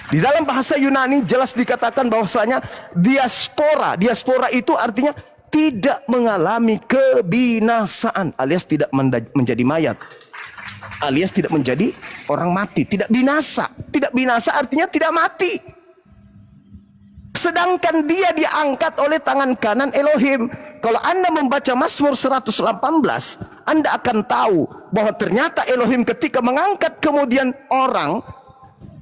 Di dalam bahasa Yunani jelas dikatakan bahwasanya diaspora. Diaspora itu artinya tidak mengalami kebinasaan alias tidak menjadi mayat. Alias tidak menjadi orang mati, tidak binasa. Tidak binasa artinya tidak mati. Sedangkan dia diangkat oleh tangan kanan Elohim. Kalau Anda membaca Mazmur 118, Anda akan tahu bahwa ternyata Elohim ketika mengangkat kemudian orang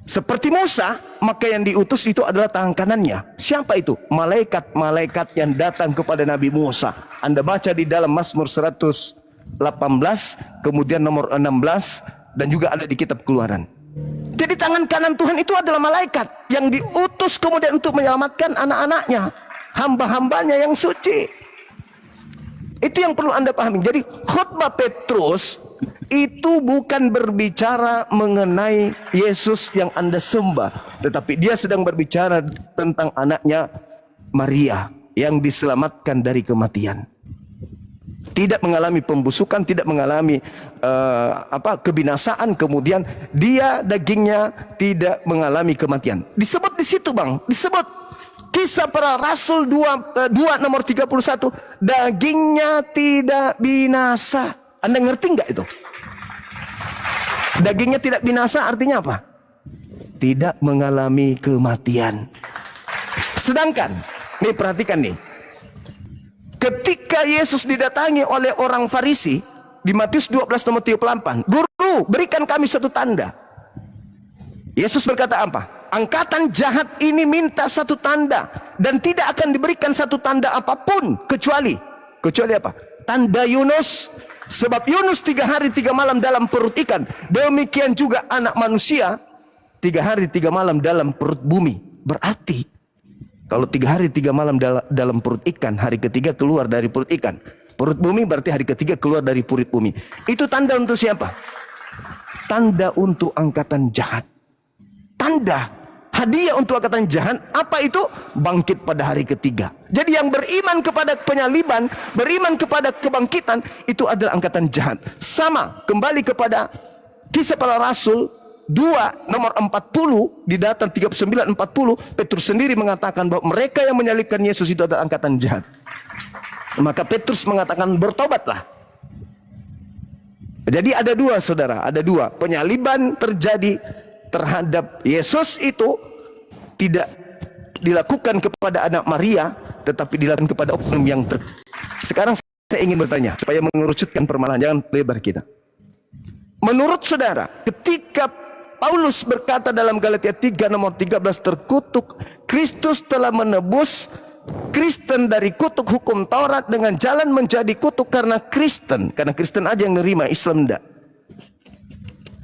seperti Musa, maka yang diutus itu adalah tangan kanannya. Siapa itu? Malaikat-malaikat yang datang kepada Nabi Musa. Anda baca di dalam Mazmur 118, kemudian nomor 16, dan juga ada di kitab Keluaran. Jadi tangan kanan Tuhan itu adalah malaikat yang diutus kemudian untuk menyelamatkan anak-anaknya, hamba-hambanya yang suci. Itu yang perlu Anda pahami. Jadi khutbah Petrus itu bukan berbicara mengenai Yesus yang Anda sembah, tetapi dia sedang berbicara tentang anaknya Maria yang diselamatkan dari kematian. Tidak mengalami pembusukan, tidak mengalami kebinasaan, kemudian dia dagingnya tidak mengalami kematian. Disebut di situ, Bang, disebut Kisah Para Rasul 2 nomor 31, dagingnya tidak binasa. Anda ngerti nggak itu? Dagingnya tidak binasa artinya apa? Tidak mengalami kematian. Sedangkan, nih perhatikan nih. Ketika Yesus didatangi oleh orang Farisi di Matius 12 nomor 38, "Guru, berikan kami satu tanda." Yesus berkata apa? "Angkatan jahat ini minta satu tanda dan tidak akan diberikan satu tanda apapun kecuali apa? Tanda Yunus. Sebab Yunus 3 hari 3 malam dalam perut ikan, demikian juga anak manusia 3 hari 3 malam dalam perut bumi." Berarti kalau 3 hari 3 malam dalam perut ikan, hari ketiga keluar dari perut ikan. Perut bumi berarti hari ketiga keluar dari perut bumi. Itu tanda untuk siapa? Tanda untuk angkatan jahat. Tanda, hadiah untuk angkatan jahat. Apa itu? Bangkit pada hari ketiga. Jadi yang beriman kepada penyaliban, beriman kepada kebangkitan, itu adalah angkatan jahat. Sama, kembali kepada Kisah Para Rasul 2 nomor 40 di data 39-40, Petrus sendiri mengatakan bahwa mereka yang menyalibkan Yesus itu adalah angkatan jahat. Maka Petrus mengatakan bertobatlah. Jadi ada dua, saudara, ada dua. Penyaliban terjadi terhadap Yesus itu tidak dilakukan kepada anak Maria, tetapi dilakukan kepada oknum yang Sekarang saya ingin bertanya supaya mengerucutkan permasalahan, jangan lebar kita. Menurut saudara, ketika Paulus berkata dalam Galatia 3 nomor 13, terkutuk, Kristus telah menebus Kristen dari kutuk hukum Taurat dengan jalan menjadi kutuk karena Kristen aja yang nerima, Islam enggak.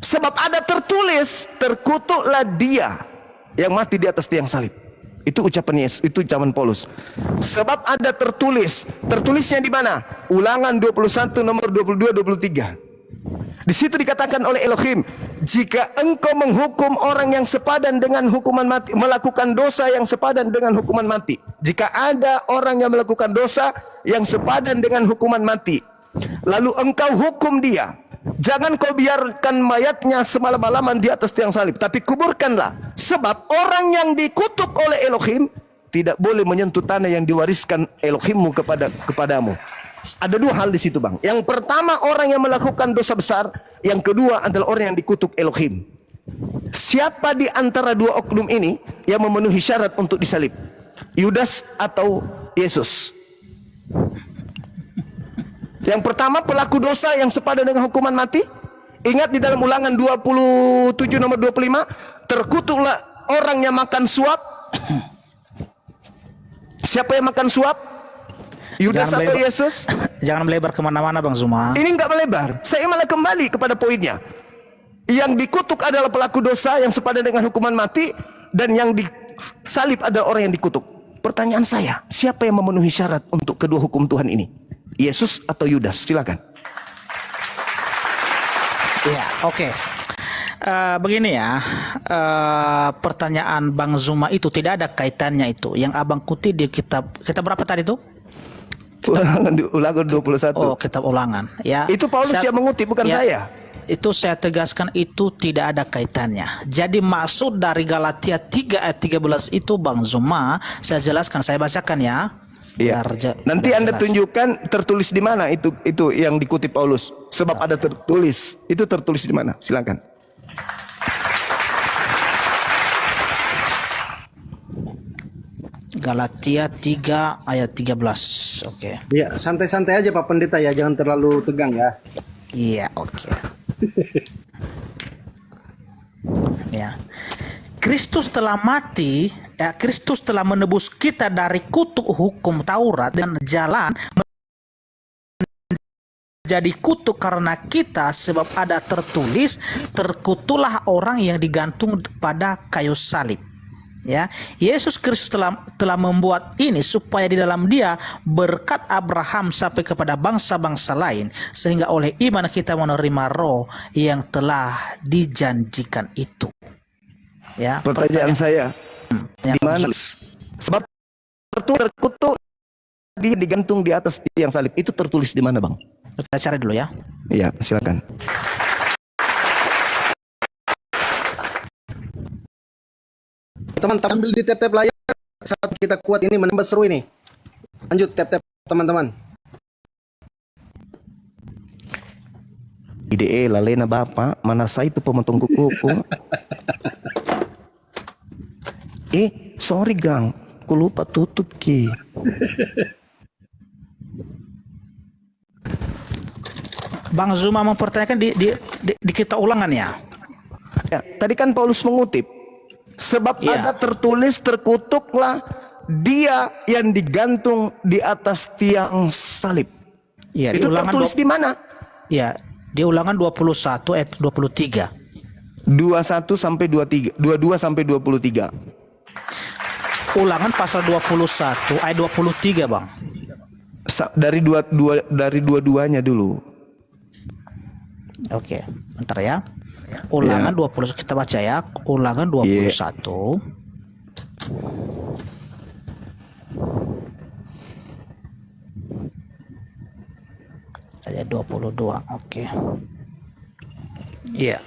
Sebab ada tertulis, terkutuklah dia yang mati di atas tiang salib. Itu ucapan Yesus, itu ucapan Paulus. Sebab ada tertulis, tertulisnya di mana? Ulangan 21 nomor 22 23. Di situ dikatakan oleh Elohim, jika engkau menghukum orang yang sepadan dengan hukuman mati, melakukan dosa yang sepadan dengan hukuman mati. Jika ada orang yang melakukan dosa yang sepadan dengan hukuman mati, lalu engkau hukum dia, jangan kau biarkan mayatnya semalam-malaman di atas tiang salib, tapi kuburkanlah. Sebab orang yang dikutuk oleh Elohim tidak boleh menyentuh tanah yang diwariskan Elohimmu kepadamu. Ada dua hal di situ, Bang. Yang pertama, orang yang melakukan dosa besar. Yang kedua adalah orang yang dikutuk Elohim. Siapa di antara dua oknum ini yang memenuhi syarat untuk disalib? Yudas atau Yesus? Yang pertama, pelaku dosa yang sepadan dengan hukuman mati. Ingat di dalam Ulangan 27 nomor 25, terkutuklah orang yang makan suap. Siapa yang makan suap? Yudas Jangan atau melebar. Yesus? Jangan melebar kemana-mana Bang Zuma. Ini nggak melebar. Saya malah kembali kepada poinnya. Yang dikutuk adalah pelaku dosa yang sepadan dengan hukuman mati, dan yang disalib adalah orang yang dikutuk. Pertanyaan saya, siapa yang memenuhi syarat untuk kedua hukum Tuhan ini? Yesus atau Yudas? Silakan. Ya, oke. Begini ya, pertanyaan Bang Zuma itu tidak ada kaitannya itu. Yang abang kutip di kitab berapa tadi itu? Ulangan 21. Oh, kitab Ulangan. Ya. Itu Paulus yang mengutip, bukan ya, saya. Itu saya tegaskan itu tidak ada kaitannya. Jadi maksud dari Galatia 3 ayat 13 itu Bang Zuma, saya jelaskan, saya bacakan ya. Iya. Nanti biar Anda jelas. tunjukkan tertulis di mana itu yang dikutip Paulus. Sebab ada tertulis. Itu tertulis di mana? Silakan. Galatia 3 ayat 13. Oke. Ya, santai-santai aja Pak Pendeta ya, jangan terlalu tegang ya. Iya, oke. Ya. Kristus telah mati, Kristus telah menebus kita dari kutuk hukum Taurat dan jalan menjadi kutuk karena kita, sebab ada tertulis, terkutuklah orang yang digantung pada kayu salib. Ya, Yesus Kristus telah membuat ini supaya di dalam Dia berkat Abraham sampai kepada bangsa-bangsa lain, sehingga oleh iman kita menerima roh yang telah dijanjikan itu. Ya, Pertanyaan saya, yang di mana? Sebab terkutuk dia digantung di atas tiang salib. Itu tertulis di mana, Bang? kita cari dulu ya. Iya, silakan. Teman-teman sambil di tap-tap layar saat kita kuat ini menambah seru ini. Lanjut tap-tap teman-teman. IDE lalena Bapak, mana saya itu pemotong kuku. Sorry Gang, ku lupa tutup ki. Bang Zuma mempertanyakan di kita ulangan ya. Ya, tadi kan Paulus mengutip. Sebab Ya. ada tertulis, terkutuklah dia yang digantung di atas tiang salib. Ya, di Itu ulangan tertulis di mana? ya, di ulangan 21 ayat 23. 21 sampai 23, 22 sampai 23. Ulangan pasal 21 ayat 23, Bang. Dari dua-duanya dulu. Oke, bentar ya. Ulangan 20 kita baca ya. Ulangan 21. Ayat 22. Oke. Iya.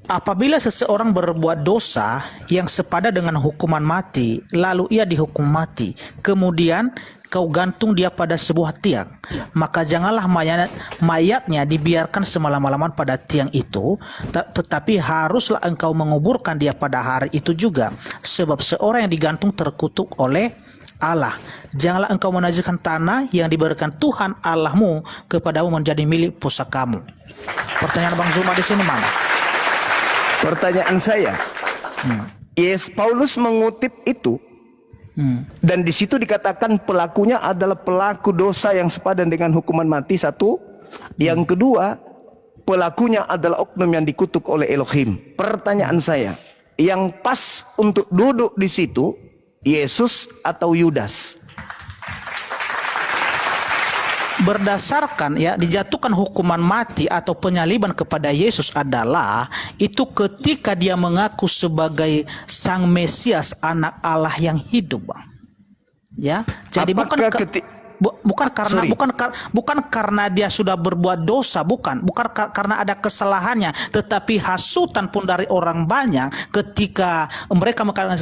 Apabila seseorang berbuat dosa yang sepadan dengan hukuman mati, lalu ia dihukum mati, kemudian kau gantung dia pada sebuah tiang, maka janganlah mayatnya dibiarkan semalam-malaman pada tiang itu, tetapi haruslah engkau menguburkan dia pada hari itu juga, sebab seorang yang digantung terkutuk oleh Allah. Janganlah engkau menajiskan tanah yang diberikan Tuhan Allahmu kepadamu menjadi milik pusakamu. Pertanyaan Bang Zuma di sini mana? Pertanyaan saya, Yes, Paulus mengutip itu, dan di situ dikatakan pelakunya adalah pelaku dosa yang sepadan dengan hukuman mati, satu. Yang kedua, pelakunya adalah oknum yang dikutuk oleh Elohim. Pertanyaan saya, yang pas untuk duduk di situ, Yesus atau Yudas? Berdasarkan ya, dijatuhkan hukuman mati atau penyaliban kepada Yesus adalah itu ketika dia mengaku sebagai Sang Mesias, anak Allah yang hidup, Bang. Ya, jadi bukan karena dia sudah berbuat dosa, bukan karena ada kesalahannya, tetapi hasutan pun dari orang banyak ketika mereka mengatakan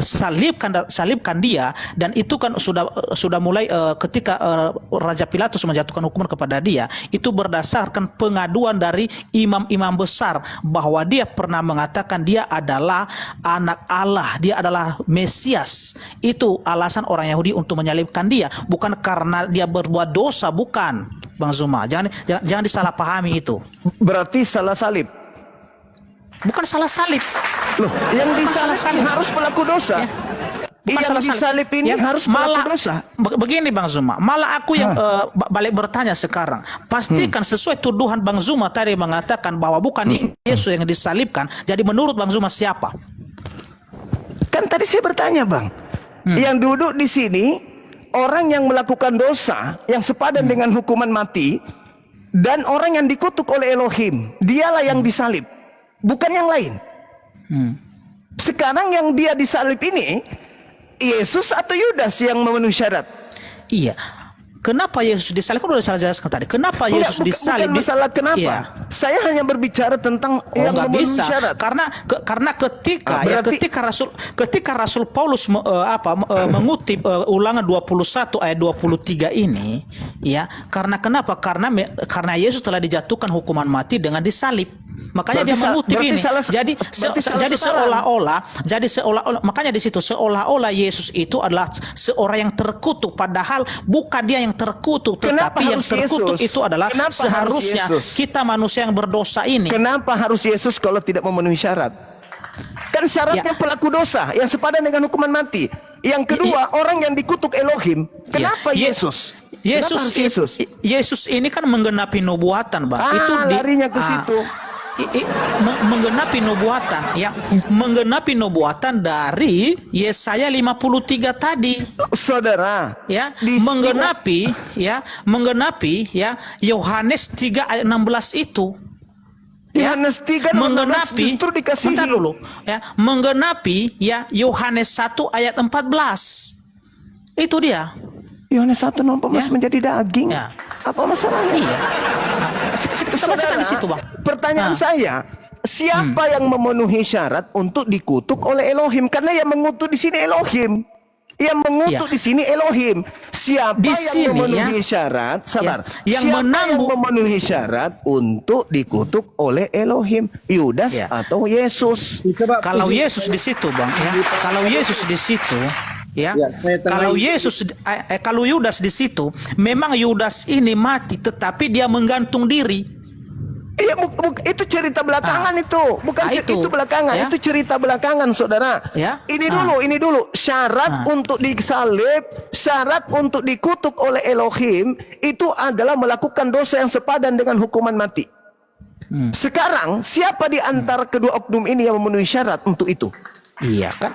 salibkan dia, dan itu kan sudah mulai ketika Raja Pilatus menjatuhkan hukuman kepada dia, itu berdasarkan pengaduan dari imam-imam besar bahwa dia pernah mengatakan dia adalah anak Allah, dia adalah Mesias. Itu alasan orang Yahudi untuk menyalibkan dia, bukan karena dia berbuat dosa, bukan, Bang Zuma. Jangan disalahpahami itu. Berarti salah salib. Bukan salah salib. Loh, yang disalib salib. harus pelaku dosa. Ya. Bukan Yang salah salib. disalib ini Ya, harus malah, pelaku dosa. Begini Bang Zuma, malah aku yang balik bertanya sekarang. Pastikan sesuai tuduhan Bang Zuma tadi mengatakan bahwa bukan Yesus yang disalibkan. Jadi menurut Bang Zuma siapa? Kan tadi saya bertanya, Bang. Yang duduk di sini orang yang melakukan dosa yang sepadan dengan hukuman mati dan orang yang dikutuk oleh Elohim. Dialah yang disalib, bukan yang lain. Sekarang yang dia disalib ini Yesus atau Yudas yang memenuhi syarat? Iya. Kenapa Yesus disalib? Kan udah saya jelaskan tadi. Kenapa Enggak, Yesus disalib? bukan masalah kenapa. Iya. Saya hanya berbicara tentang yang Nggak memenuhi bisa syarat. karena ketika berarti- ketika Rasul Paulus mengutip Ulangan 21 ayat 23 ini, ya, karena kenapa? Karena Yesus telah dijatuhkan hukuman mati dengan disalib. Makanya Berarti dia mengutip berarti ini. salah- Jadi berarti salah jadi sasaran. seolah-olah makanya di situ seolah-olah Yesus itu adalah seorang yang terkutuk, padahal bukan dia yang terkutuk, Kenapa tetapi yang harus terkutuk Yesus? itu adalah Kenapa harus seharusnya Yesus? kita manusia yang berdosa ini. Kenapa harus Yesus kalau tidak memenuhi syarat? Kan syaratnya Ya. pelaku dosa yang sepadan dengan hukuman mati. Yang kedua, orang yang dikutuk Elohim. Kenapa Ya. Yesus? Yesus, Kenapa harus Yesus? Yesus ini kan menggenapi nubuatan, Bang. Larinya ke situ. Menggenapi nubuatan, ya, menggenapi nubuatan dari Yesaya 53 tadi, Saudara, ya, di- menggenapi ya Yohanes 3 ayat 16 itu. Ya, Yohanes 3 menggenapi, justru dikasihi. bentar dulu, ya, menggenapi ya Yohanes 1 ayat 14. Itu dia. Yohanes 1:14 Ya. menjadi daging. Ya. Apa masalahnya? Iya. Nah, kita bacakan di situ, Bang. Pertanyaan Nah. saya, siapa yang memenuhi syarat untuk dikutuk oleh Elohim? Karena yang mengutuk di sini Elohim. Yang mengutuk Ya. di sini Elohim. Siapa Di yang sini, memenuhi ya. syarat? Sabar. Ya, yang Siapa menanggung- yang memenuhi syarat untuk dikutuk oleh Elohim? Yudas Ya. atau Yesus? Coba Kalau izin- Yesus di situ, Bang, ya. Kalau Yesus di situ, ya. Ya, saya tengahin. Kalau Yesus kalau Yudas di situ, memang Yudas ini mati tetapi dia menggantung diri. Iya, itu cerita belakangan itu, bukan itu. itu belakangan, Ya. itu cerita belakangan, saudara. Ya. Ini dulu, syarat untuk disalib, syarat untuk dikutuk oleh Elohim itu adalah melakukan dosa yang sepadan dengan hukuman mati. Sekarang siapa di antara kedua oknum ini yang memenuhi syarat untuk itu? Iya kan?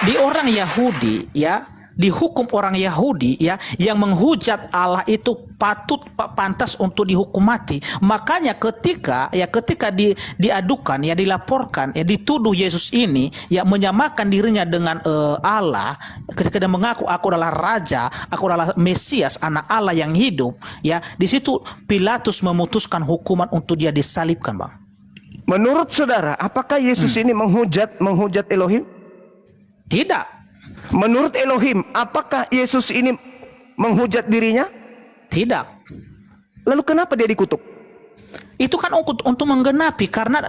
Di orang Yahudi, ya, dihukum orang Yahudi, ya, yang menghujat Allah itu pantas untuk dihukum mati. Makanya ketika diadukan, ya, dilaporkan, ya, dituduh Yesus ini, ya, menyamakan dirinya dengan Allah, ketika dia mengaku aku adalah raja, aku adalah Mesias, anak Allah yang hidup, ya, di situ Pilatus memutuskan hukuman untuk dia disalibkan, Bang. Menurut saudara, apakah Yesus ini menghujat Elohim? Tidak. Menurut Elohim, apakah Yesus ini menghujat dirinya? Tidak. Lalu kenapa dia dikutuk? Itu kan untuk menggenapi karena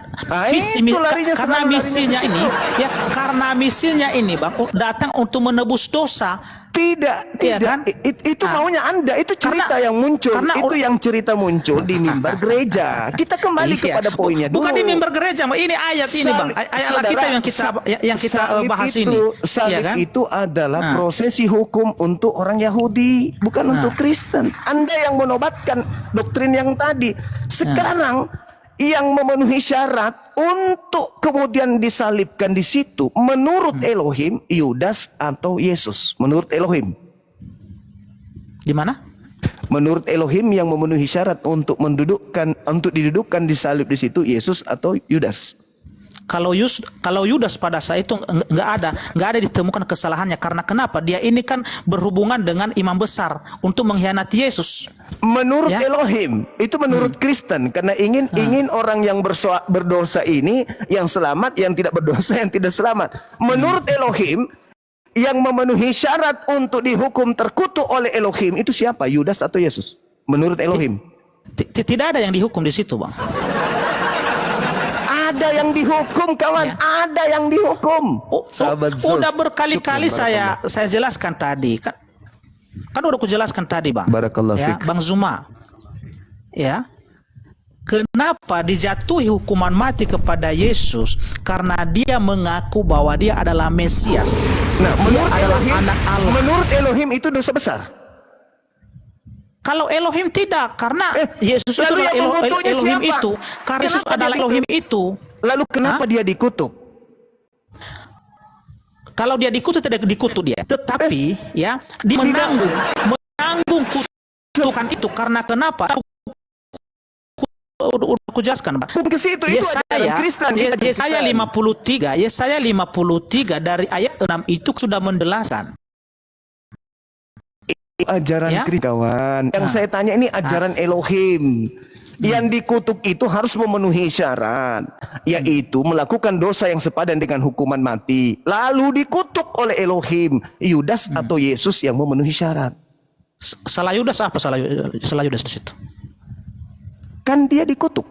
itu larinya karena selalu misinya larinya ke ini, ya, karena misinya ini, Bang, datang untuk menebus dosa. Tidak, Iya tidak. kan? Itu maunya Anda, itu cerita Karena- yang muncul. karena Itu yang cerita muncul di mimbar gereja. Kita kembali Iya. kepada poinnya dulu. Bukan di mimbar gereja, Bang. Ini ayat ini, Bang. Ayat Alkitab yang kita salib bahas itu, ini. Salib Iya kan? itu adalah prosesi hukum untuk orang Yahudi, bukan untuk Kristen. Anda yang menobatkan doktrin yang tadi. Sekarang yang memenuhi syarat untuk kemudian disalibkan di situ menurut Elohim, Yudas atau Yesus? Menurut Elohim. Di mana? Menurut Elohim yang memenuhi syarat untuk didudukkan disalib di situ Yesus atau Yudas? Kalau Yudas pada saat itu nggak ada ditemukan kesalahannya, karena kenapa? Dia ini kan berhubungan dengan imam besar untuk mengkhianati Yesus. Menurut Ya. Elohim, itu menurut Kristen, karena ingin orang yang berdosa ini yang selamat, yang tidak berdosa yang tidak selamat. Menurut Elohim, yang memenuhi syarat untuk dihukum terkutuk oleh Elohim itu siapa? Yudas atau Yesus? Menurut Elohim. Tidak ada yang dihukum di situ, Bang. Ada yang dihukum, kawan. Ya. Ada yang dihukum. Sahabat Zeus. Udah berkali-kali Syukran, saya jelaskan tadi. Kan udah aku jelaskan tadi, Bang. Barakallahu Ya, fik. Bang Zuma. Ya. kenapa dijatuhi hukuman mati kepada Yesus? Karena dia mengaku bahwa dia adalah Mesias. Nah, Dia menurut adalah Elohim, anak Allah. menurut Elohim itu dosa besar. Kalau Elohim tidak, karena Yesus itu lalu adalah yang mengutuknya Elohim siapa? itu. Karena Yesus Kenapa adalah dia Elohim itu. Lalu kenapa dia dikutuk? Kalau dia dikutuk, tidak dikutuk dia, tetapi ya dia menanggung kutukan itu. Karena kenapa? Udah aku jelaskan, Pak. Ke situ itu ajaran Kristen. Yesaya 53 dari ayat 6 itu sudah menjelaskan. Ajaran Ya? Kristen, kawan. Yang saya tanya ini ajaran Elohim. Yang dikutuk itu harus memenuhi syarat, yaitu melakukan dosa yang sepadan dengan hukuman mati. Lalu dikutuk oleh Elohim. Yudas atau Yesus yang memenuhi syarat. Salah Yudas apa? Salah Yudas di situ. Kan dia dikutuk.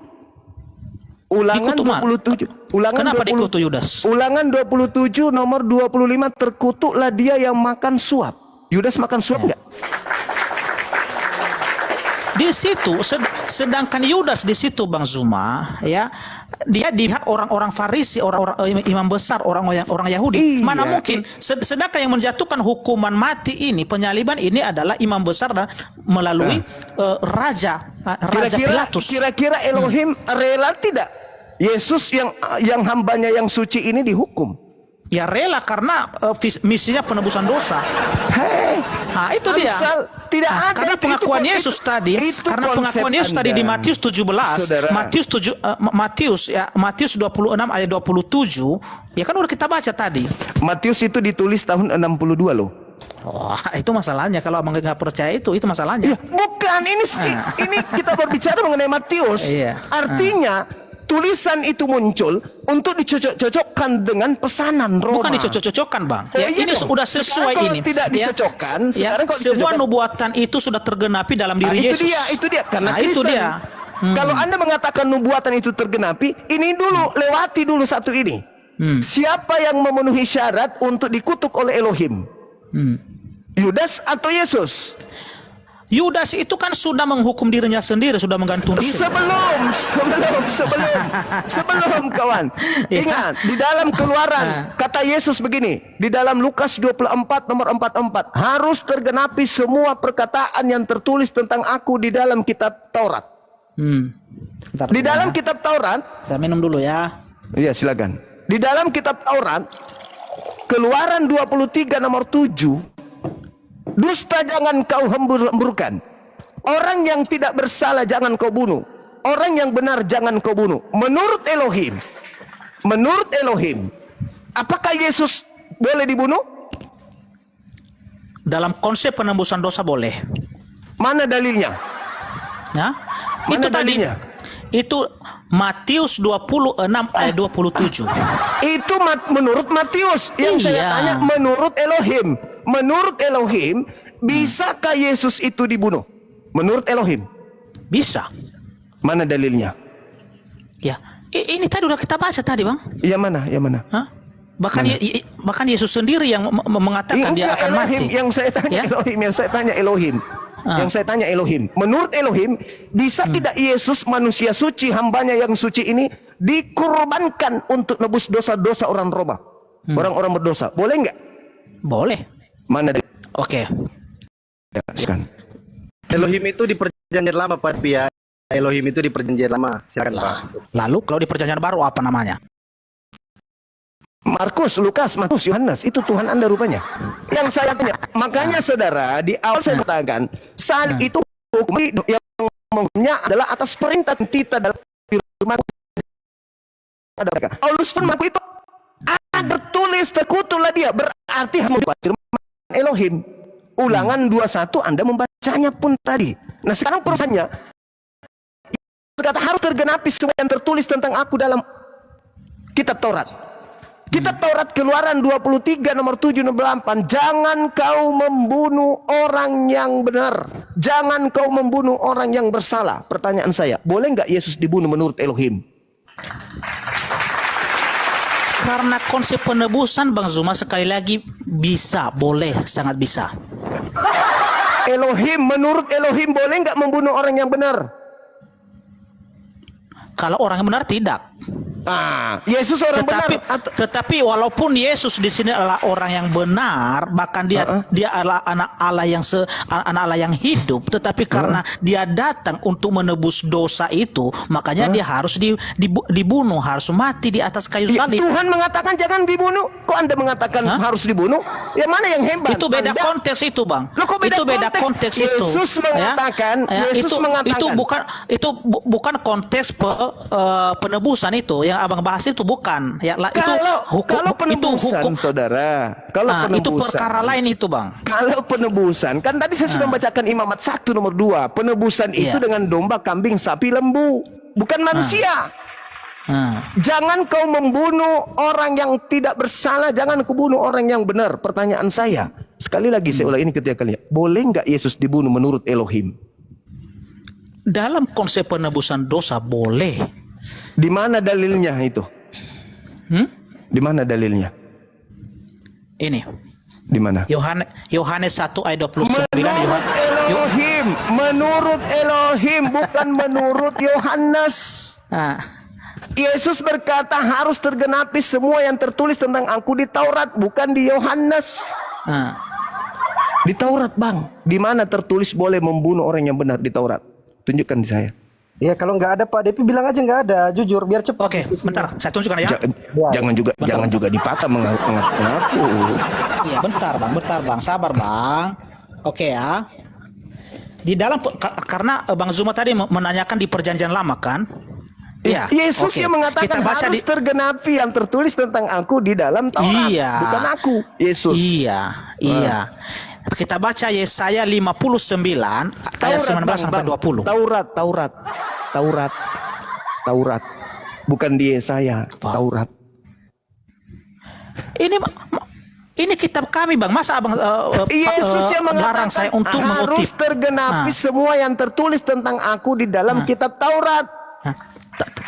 Ulangan Dikutuk, Mat. 27. Ulangan Kenapa 20 dikutuk Yudas? Ulangan 27 nomor 25, terkutuklah dia yang makan suap. Yudas makan suap enggak? Di situ sedangkan Yudas di situ, Bang Zuma, ya, dia dihak orang-orang Farisi, orang-orang imam besar, orang Yahudi. Iya. Mana mungkin sedangkan yang menjatuhkan hukuman mati ini, penyaliban ini adalah imam besar dan melalui raja Pilatus. Kira-kira Elohim rela tidak Yesus yang hambanya yang suci ini dihukum? Ya rela, karena misinya penebusan dosa. Nah, itu dia. Tidak ada karena itu, pengakuan itu, Yesus tadi, itu karena pengakuan Yesus tadi di Matius 17, Saudara. Matius 26 ayat 27, ya kan udah kita baca tadi. Matius itu ditulis tahun 62 loh. Oh, itu masalahnya. Kalau abang nggak percaya itu masalahnya. Ya, bukan ini kita berbicara mengenai Matius. Iya. Artinya tulisan itu muncul untuk dicocok-cocokkan dengan pesanan Roma. Bukan dicocok-cocokkan, Bang. Oh, Ya, iya ini dong. sudah sesuai Sekarang kalau ini. tidak dicocokkan, sekarang kalau semua dicocokkan- nubuatan itu sudah tergenapi dalam diri Yesus. Itu dia karena Nah, itu Kristen. dia. Kalau Anda mengatakan nubuatan itu tergenapi, ini dulu lewati dulu satu ini. Siapa yang memenuhi syarat untuk dikutuk oleh Elohim? Yudas atau Yesus? Yudas itu kan sudah menghukum dirinya sendiri, sudah menggantung diri. Sebelum kawan. Ingat, di dalam Keluaran kata Yesus begini, di dalam Lukas 24 nomor 44, harus tergenapi semua perkataan yang tertulis tentang aku di dalam kitab Taurat. Bentar, Di dalam kitab Taurat, saya minum dulu ya. iya silakan. Di dalam kitab Taurat, Keluaran 23 nomor 7, dusta jangan kau hemburkan. Orang yang tidak bersalah jangan kau bunuh. Orang yang benar jangan kau bunuh. Menurut Elohim, apakah Yesus boleh dibunuh? Dalam konsep penembusan dosa boleh. Mana dalilnya? Ya? Mana Itu tadi. dalilnya? Itu Matius 26 ayat 27. Itu menurut Matius. Yang saya Iya. tanya menurut Elohim. Menurut Elohim, bisakah Yesus itu dibunuh? Menurut Elohim. Bisa. Mana dalilnya? Ya. Ini tadi udah kita baca tadi, Bang. Yang mana? Yang mana? Hah? Bahkan Yesus sendiri yang mengatakan dia akan Elohim, mati. Yang saya tanya Ya? Elohim, yang saya tanya Elohim. Yang saya tanya Elohim. Menurut Elohim, bisa tidak Yesus manusia suci, hambanya yang suci ini dikurbankan untuk nebus dosa-dosa orang Roma? Orang-orang berdosa. Boleh nggak? Boleh. Mana dalilnya? Oke. Silakan. Elohim itu di perjanjian lama, Pak Pia. Elohim itu di perjanjian lama. Silakan, Pak. Lalu kalau di perjanjian baru apa namanya? Markus, Lukas, Matius, Yohanes, itu Tuhan Anda rupanya. Yang saya tanya, makanya saudara, di awal saya katakan, salib itu hukum yang menghukumnya adalah atas perintah kita dalam firman. Paulus pun mengaku itu ada tulis terkutuklah dia, berarti harus firman Elohim. Ulangan 21 Anda membacanya pun tadi. Nah sekarang pertanyaannya, berkata harus tergenapi semua yang tertulis tentang aku dalam kitab Taurat. Kitab Taurat Keluaran 23 nomor 7 nomor 8, jangan kau membunuh orang yang benar, jangan kau membunuh orang yang bersalah. Pertanyaan saya, boleh nggak Yesus dibunuh menurut Elohim? Karena konsep penebusan, Bang Zuma, sekali lagi bisa, boleh, sangat bisa. Elohim, menurut Elohim boleh nggak membunuh orang yang benar? Kalau orang yang benar tidak. Yesus orang Tetapi benar. tetapi walaupun Yesus di sini adalah orang yang benar, bahkan dia adalah anak Allah anak Allah yang hidup, tetapi karena dia datang untuk menebus dosa itu, makanya dia harus dibunuh, harus mati di atas kayu Ya, salib. Tuhan mengatakan jangan dibunuh. Kok Anda mengatakan harus dibunuh? Yang mana yang hebat? Itu beda Anda? konteks itu, Bang. Loh, kok beda Itu beda konteks? konteks itu. Yesus mengatakan, Yesus mengatakan. Itu bukan konteks penebusan itu. Yang Abang bahas itu bukan. Ya, Kalau penebusan, saudara. Kalau penebusan. Itu perkara lain itu, Bang. Kalau penebusan, kan tadi saya sudah membacakan Imamat 1 nomor 2. Penebusan itu dengan domba, kambing, sapi, lembu. Bukan manusia. Jangan kau membunuh orang yang tidak bersalah. Jangan kau bunuh orang yang benar. Pertanyaan saya, sekali lagi saya ulang ini ketiga kali. Boleh nggak Yesus dibunuh menurut Elohim? Dalam konsep penebusan dosa boleh. Di mana dalilnya itu? Di mana dalilnya? Ini. Di mana? Yohanes 1 ayat 29. Menurut Elohim, bukan menurut Yohanes. Yesus berkata harus tergenapi semua yang tertulis tentang Aku di Taurat, bukan di Yohanes. Di Taurat, Bang. Di mana tertulis boleh membunuh orang yang benar di Taurat? Tunjukkan di saya. Ya kalau nggak ada Pak Depi bilang aja nggak ada, jujur biar cepat. Oke, bentar, saya tunjukkan ya. Jangan juga dipaksa mengaku. Iya, bentar bang, sabar bang. Oke ya. Di dalam karena Bang Zuma tadi menanyakan di perjanjian lama kan? Iya. Yesus yang mengatakan harus tergenapi yang tertulis tentang Aku di dalam Taurat, bukan aku. Yesus. Iya. Kita baca Yesaya 59 ayat 19 sampai 20. Taurat. Bukan di Yesaya, Taurat. Ini kitab kami, Bang. Masa Abang Yesus yang mengatakan saya untuk harus mengutip tergenapi semua yang tertulis tentang Aku di dalam kitab Taurat.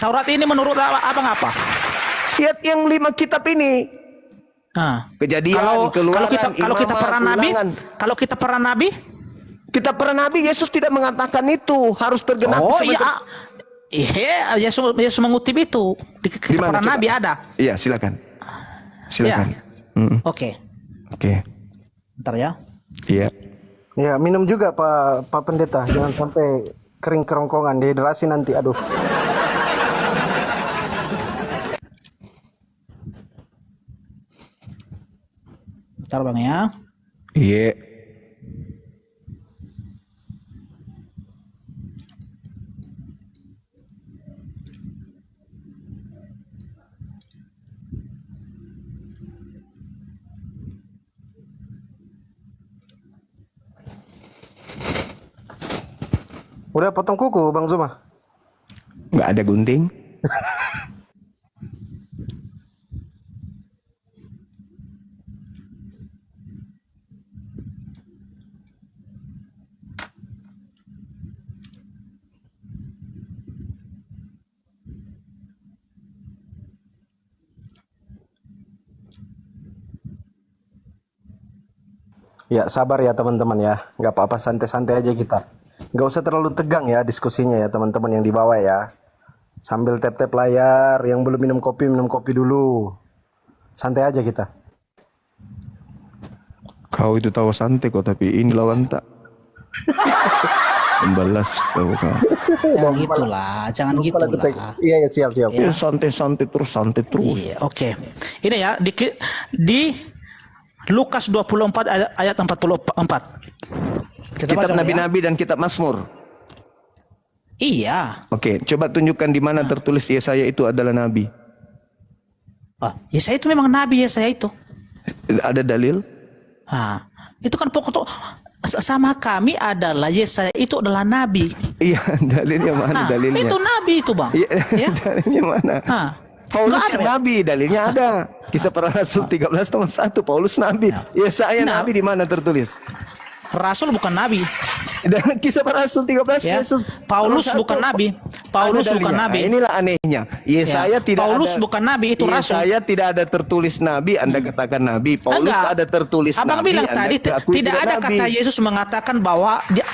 Taurat ini menurut Abang apa? Yang 5 kitab ini. Kejadian, Keluaran, kalau kita para nabi, kita para nabi, Yesus tidak mengatakan itu harus tergenapi. Yesus mengutip itu di kitab para nabi ada. Iya, silakan. Ya. Oke. Bentar ya. Iya. Ya minum juga Pak Pendeta, jangan sampai kering kerongkongan, dehidrasi nanti. Aduh. Bentar Bang ya. Iya. Udah potong kuku Bang Zuma? Nggak ada gunting. Ya sabar ya teman-teman ya, nggak apa-apa, santai-santai aja kita. Nggak usah terlalu tegang ya diskusinya ya teman-teman yang di bawah ya. Sambil tap-tap layar, yang belum minum kopi dulu. Santai aja kita. Kau itu tahu santai kok, tapi ini lawan tak. Membalas kau. Jangan gitulah. Iya siap. Ya, santai terus. Iya, oke. Ini ya di Lukas 24 ayat 44. Kitab Nabi-Nabi dan kitab Mazmur. Iya. Oke, coba tunjukkan di mana tertulis Yesaya itu adalah nabi. Yesaya itu memang nabi, Yesaya itu. Ada dalil? Itu kan pokok sama kami adalah Yesaya itu adalah nabi. Iya, dalilnya mana dalilnya? Itu nabi itu, Bang. Iya. Dalilnya mana? Paulus yang nabi, dalilnya ada. Kisah Para Rasul 13 nomor 1, Paulus nabi. Yesaya nabi di mana tertulis? Rasul bukan nabi. Dan Kisah Para Rasul 13 ya. Yesus Paulus bukan nabi. Paulus Ada bukan dalilnya. nabi. Nah, inilah anehnya. Yesaya tidak Paulus ada. bukan nabi, itu rasul. Yesaya tidak ada tertulis nabi, Anda katakan nabi. Paulus Enggak. ada tertulis Abang nabi. bilang Anda tadi akui tidak ada nabi. kata Yesus mengatakan bahwa dia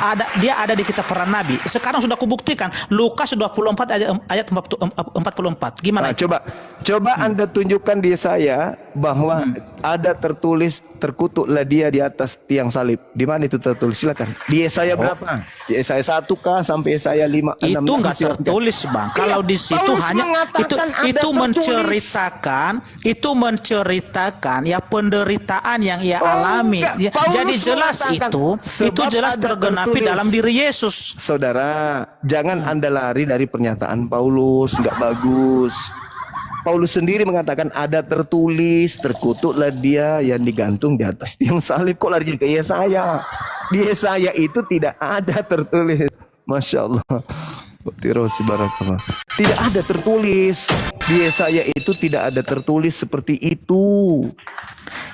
ada di kitab para nabi. Sekarang sudah kubuktikan Lukas 24 ayat 44. Gimana? Nah, coba Anda tunjukkan di Yesaya bahwa ada tertulis terkutuklah dia di atas tiang salib. Di mana itu tertulis? Silakan. Di Yesaya berapa? Di Yesaya 1 kah sampai Yesaya 5 6? Itu enggak tertulis, Bang. Kalau di situ Paulus hanya mengatakan ada itu tertulis. menceritakan ya penderitaan yang ia alami. enggak. Ya, Paulus jadi jelas mengatakan, itu sebab jelas ada tergenapi tertulis. dalam diri Yesus. Saudara, jangan Anda lari dari pernyataan Paulus, enggak bagus. Paulus sendiri mengatakan ada tertulis, terkutuklah dia yang digantung di atas tiang salib. Kok lari ke Yesaya? Di Yesaya itu tidak ada tertulis. Masya Allah. Tidak ada tertulis. Di Yesaya itu tidak ada tertulis seperti itu.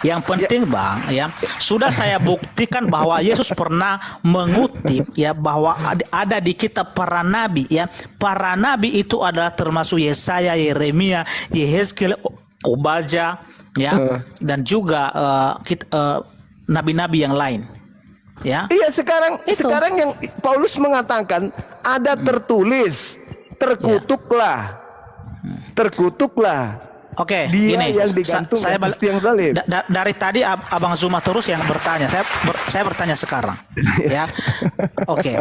Yang penting Bang, ya sudah saya buktikan bahwa Yesus pernah mengutip ya bahwa ada di kitab para nabi ya. Para nabi itu adalah termasuk Yesaya, Yeremia, Yehezkiel, Obadja ya dan juga nabi-nabi yang lain. Ya. Iya, sekarang yang Paulus mengatakan ada tertulis, terkutuklah. Terkutuklah. Oke, Dia gini, yang digantung saya atas tiang salib. dari tadi Abang Zuma terus yang bertanya. Saya bertanya sekarang, ya. Oke.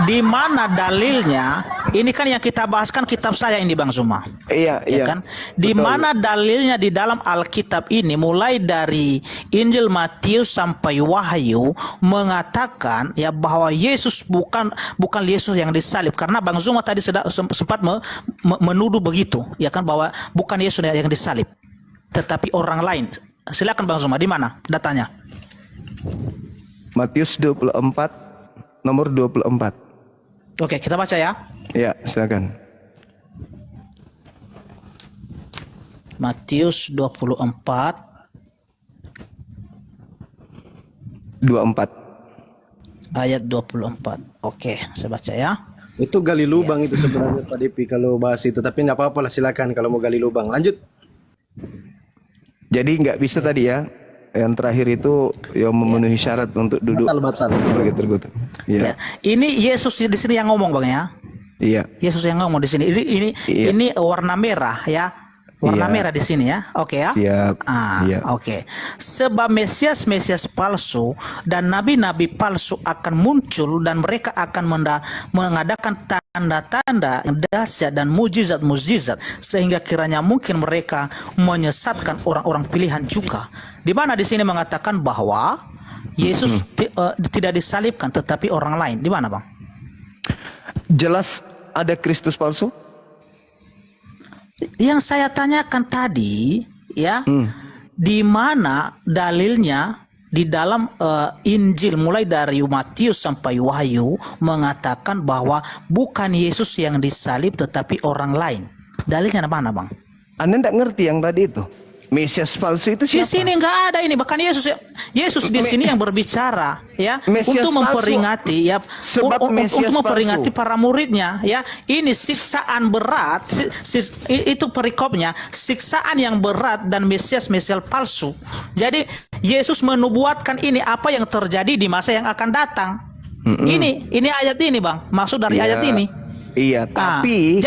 Di mana dalilnya? Ini kan yang kita bahas kan kitab saya ini, Bang Zuma. Iya, Ya iya. kan? Di mana dalilnya di dalam Alkitab ini mulai dari Injil Matius sampai Wahyu mengatakan ya bahwa Yesus bukan Yesus yang disalib, karena Bang Zuma tadi sempat menuduh begitu ya kan, bahwa bukan Yesus yang disalib tetapi orang lain. Silakan Bang Zuma, di mana datanya? Matius 24 nomor 24. Oke, kita baca ya. Ya, silakan. Matius 24 ayat 24. Oke, saya baca ya. Itu gali lubang itu sebenarnya Pak Depi kalau bahas itu, tapi nggak apa-apa lah, silakan kalau mau gali lubang. Lanjut. Jadi nggak bisa tadi ya. Yang terakhir itu yang memenuhi syarat untuk duduk Batal. sebagai terkutuk. Ya. Iya. Ini Yesus di sini yang ngomong, Bang ya. Iya. Yesus yang ngomong di sini. Iya. Ini warna merah ya. Warna Iya. merah di sini ya. Oke ya. Siap. Iya. Oke. Sebab Mesias palsu dan nabi-nabi palsu akan muncul dan mereka akan mengadakan tanda-tanda, dahsyat dan mujizat-mujizat sehingga kiranya mungkin mereka menyesatkan orang-orang pilihan juga. Di mana di sini mengatakan bahwa Yesus tidak disalibkan tetapi orang lain. Di mana, Bang? Jelas ada Kristus palsu? Yang saya tanyakan tadi ya, di mana dalilnya di dalam Injil mulai dari Matius sampai Wahyu mengatakan bahwa bukan Yesus yang disalib tetapi orang lain. Dalilnya mana, Bang? Anda tidak ngerti yang tadi itu? Mesias palsu itu Di siapa? sini nggak ada ini, bahkan Yesus di sini yang berbicara ya Mesias untuk memperingati ya Sebab untuk Mesias memperingati palsu. para muridnya ya. Ini siksaan berat, itu perikopnya, siksaan yang berat dan Mesias palsu. Jadi Yesus menubuatkan ini apa yang terjadi di masa yang akan datang. Ini ayat ini, Bang. Maksud dari ayat ini. Iya, tapi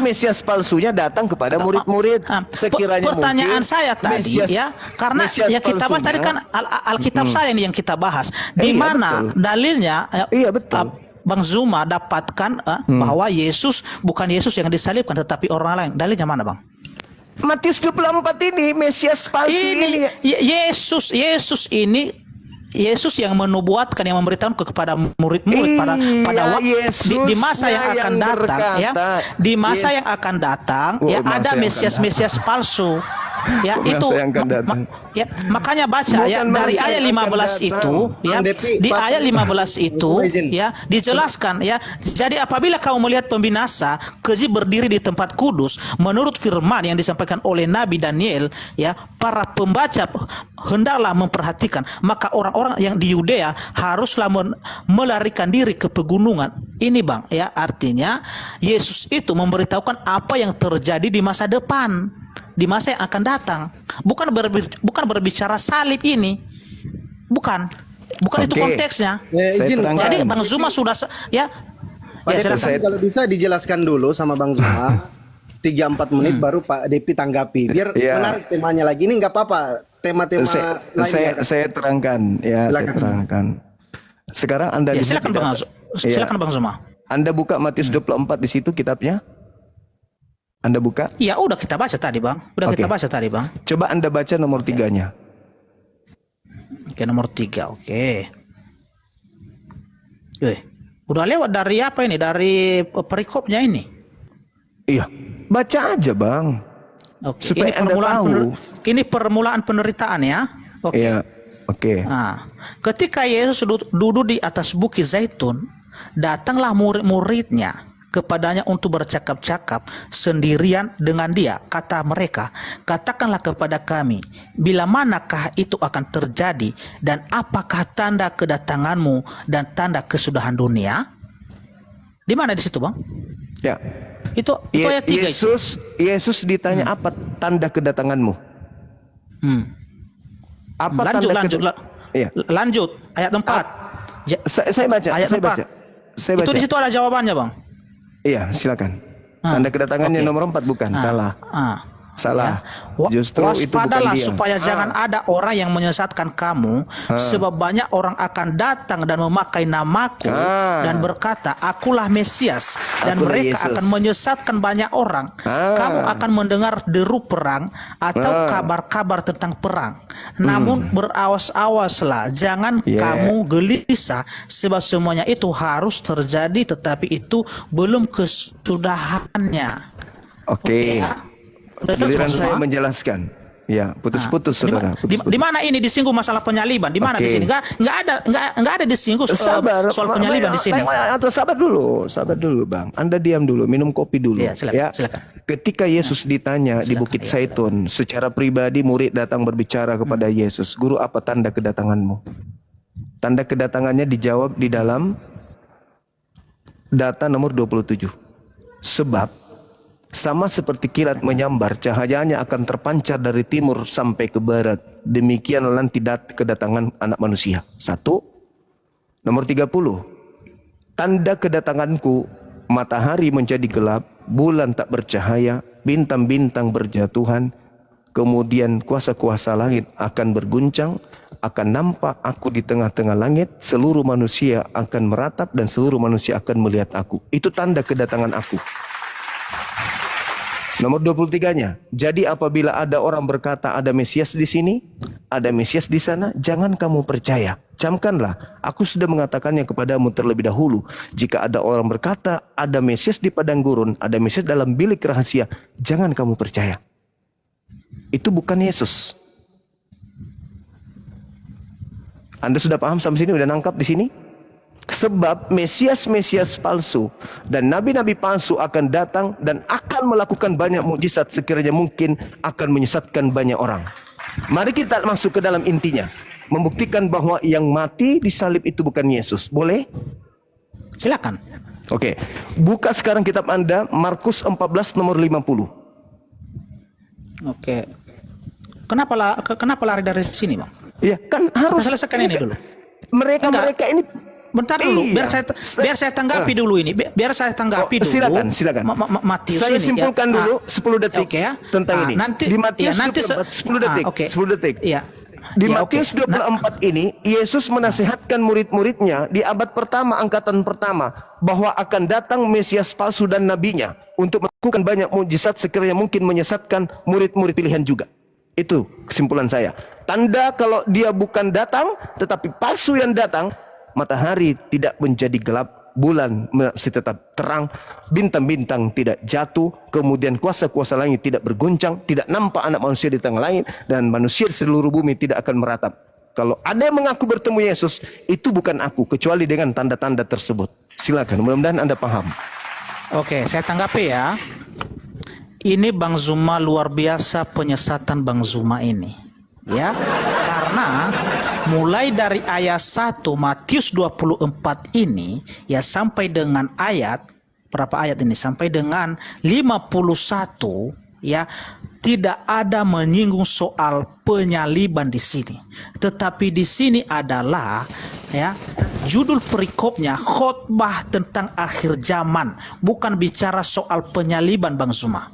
Mesias palsunya datang kepada murid-murid. Sekiranya pertanyaan mungkin saya tadi ya, karena Mesias ya kita bahas tadi kan Alkitab saya ini yang kita bahas. Di mana betul. dalilnya Iya, betul. Bang Zuma dapatkan bahwa Yesus bukan Yesus yang disalibkan tetapi orang lain. Dalilnya mana, Bang? Matius 24 ini Mesias palsu ini. Yesus yang menubuatkan, yang memberitahu kepada murid-murid pada waktu di masa yang akan datang ya, di masa yang akan datang ya ada Mesias palsu Ya, itu Penguasa yang akan datang. ya, makanya baca ya Bukan dari masa ayat yang akan 15 datang. itu ya, Bang Depi, di Pak, ayat 15 itu izin. ya dijelaskan ya. Jadi apabila kamu melihat pembinasa keji berdiri di tempat kudus menurut firman yang disampaikan oleh Nabi Daniel ya, para pembaca hendaklah memperhatikan, maka orang-orang yang di Yudea haruslah melarikan diri ke pegunungan. Ini Bang ya, artinya Yesus itu memberitahukan apa yang terjadi di masa depan, di masa yang akan datang. Bukan berbicara salib ini. Bukan itu Oke. konteksnya. Saya Izin, terangkan. Jadi Bang Zuma sudah ya Pak Depi, silakan. kalau bisa dijelaskan dulu sama Bang Zuma 3-4 menit baru Pak Depi tanggapi biar Iya. menarik temanya lagi. Ini nggak apa-apa, tema-tema lainnya. Saya terangkan ya, saya Silakan. terangkan. Sekarang Anda Ya, lihat silakan di Bang dalam- silakan Bang Zuma. Anda buka Matius 24 di situ kitabnya. Anda buka. Ya udah kita baca tadi Bang. Oke. Kita baca tadi Bang. Coba Anda baca nomor 3-nya. Oke, nomor 3. Oke. Udah lewat dari apa ini? Dari perikopnya ini. Iya. Baca aja, Bang. Oke. Supaya Anda tahu. Ini permulaan penderitaan ya. Oke. Iya. Oke. Nah, ketika Yesus duduk di atas bukit Zaitun, datanglah murid-muridnya kepadanya untuk bercakap-cakap sendirian dengan dia. Kata mereka, katakanlah kepada kami, bila manakah itu akan terjadi dan apakah tanda kedatanganmu dan tanda kesudahan dunia? Di mana di situ Bang? Ya. Itu ayat 3 itu. Yesus ditanya apa tanda kedatanganmu? Hmm. Apa Lanjut, tanda lanjut, Iya. lanjut. Ayat 4. Saya baca, Ayat saya 4. baca. Saya Itu baca. di situ ada jawabannya Bang. Iya, silakan. Ah, Tanda kedatangannya oke. nomor 4 bukan, salah. Salah. Ya. Justru itu bukan Waspadalah dia. supaya jangan ada orang yang menyesatkan kamu, sebab banyak orang akan datang dan memakai namaku dan berkata, akulah Mesias, dan Akulah mereka Yesus. akan menyesatkan banyak orang. Kamu akan mendengar deru perang atau kabar-kabar tentang perang. Namun berawas-awaslah, jangan kamu gelisah, sebab semuanya itu harus terjadi, tetapi itu belum kesudahannya. Oke. ya. Giliran Semua. saya menjelaskan. Ya, putus-putus saudara. Di mana ini disinggung masalah penyaliban? Di mana Oke. di sini? Nggak ada disinggung soal penyaliban di sini. Atau sabar dulu, Bang. Anda diam dulu, minum kopi dulu. Iya, silakan. Ketika Yesus ditanya di Bukit Zaitun, secara pribadi murid datang berbicara kepada Yesus, "Guru, apa tanda kedatanganmu?" Tanda kedatangannya dijawab di dalam data nomor 27. Sebab sama seperti kilat menyambar, cahayanya akan terpancar dari timur sampai ke barat. Demikianlah nanti kedatangan anak manusia. 1. Nomor 30. Tanda kedatanganku, matahari menjadi gelap, bulan tak bercahaya, bintang-bintang berjatuhan. Kemudian kuasa-kuasa langit akan berguncang, akan nampak aku di tengah-tengah langit, seluruh manusia akan meratap dan seluruh manusia akan melihat aku. Itu tanda kedatangan aku. Nomor 23-nya. Jadi apabila ada orang berkata ada Mesias di sini, ada Mesias di sana, jangan kamu percaya. Camkanlah, aku sudah mengatakannya kepadamu terlebih dahulu. Jika ada orang berkata ada Mesias di padang gurun, ada Mesias dalam bilik rahasia, jangan kamu percaya. Itu bukan Yesus. Anda sudah paham sampai sini? Sudah nangkap di sini? Sebab Mesias-Mesias palsu dan nabi-nabi palsu akan datang dan akan melakukan banyak mukjizat, sekiranya mungkin akan menyesatkan banyak orang. Mari kita masuk ke dalam intinya, membuktikan bahwa yang mati di salib itu bukan Yesus. Boleh? Silakan. Oke. Buka sekarang kitab Anda, Markus 14 nomor 50. Oke. Kenapa lari dari sini, Bang? Iya, kan harus Kita selesaikan ini dulu. Mereka ini Bentar dulu, Iya. biar saya tanggapi dulu ini. Biar saya tanggapi dulu. Silakan. Matius Saya ini, simpulkan ya. dulu 10 detik Oke ya. tentang ini. Nanti Di Matius ya, nanti 24, 10 detik. oke. 10 detik. Iya. Di Ya, Matius oke. 24 ini, Yesus menasihatkan murid-muridnya di abad pertama, angkatan pertama, bahwa akan datang Mesias palsu dan nabinya untuk melakukan banyak mukjizat, sekiranya mungkin menyesatkan murid-murid pilihan juga. Itu kesimpulan saya. Tanda kalau dia bukan datang, tetapi palsu yang datang, matahari tidak menjadi gelap, bulan masih tetap terang, bintang-bintang tidak jatuh, kemudian kuasa-kuasa langit tidak berguncang, tidak nampak anak manusia di tengah langit, dan manusia di seluruh bumi tidak akan meratap. Kalau ada yang mengaku bertemu Yesus, itu bukan aku, kecuali dengan tanda-tanda tersebut. Silakan, mudah-mudahan Anda paham. Oke, saya tanggapi ya. Ini Bang Zuma luar biasa penyesatan Bang Zuma ini. Ya, karena mulai dari ayat 1 Matius 24 ini ya sampai dengan ayat berapa ayat ini sampai dengan 51 ya tidak ada menyinggung soal penyaliban di sini. Tetapi di sini adalah ya judul perikopnya khotbah tentang akhir zaman, bukan bicara soal penyaliban Bang Zuma.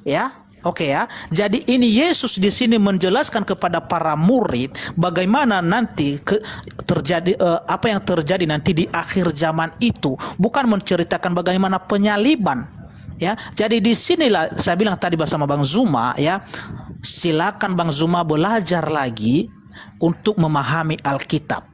Ya. Oke ya. Jadi ini Yesus di sini menjelaskan kepada para murid bagaimana nanti terjadi apa yang terjadi nanti di akhir zaman itu, bukan menceritakan bagaimana penyaliban. Ya. Jadi di sinilah saya bilang tadi bersama Bang Zuma ya, silakan Bang Zuma belajar lagi untuk memahami Alkitab.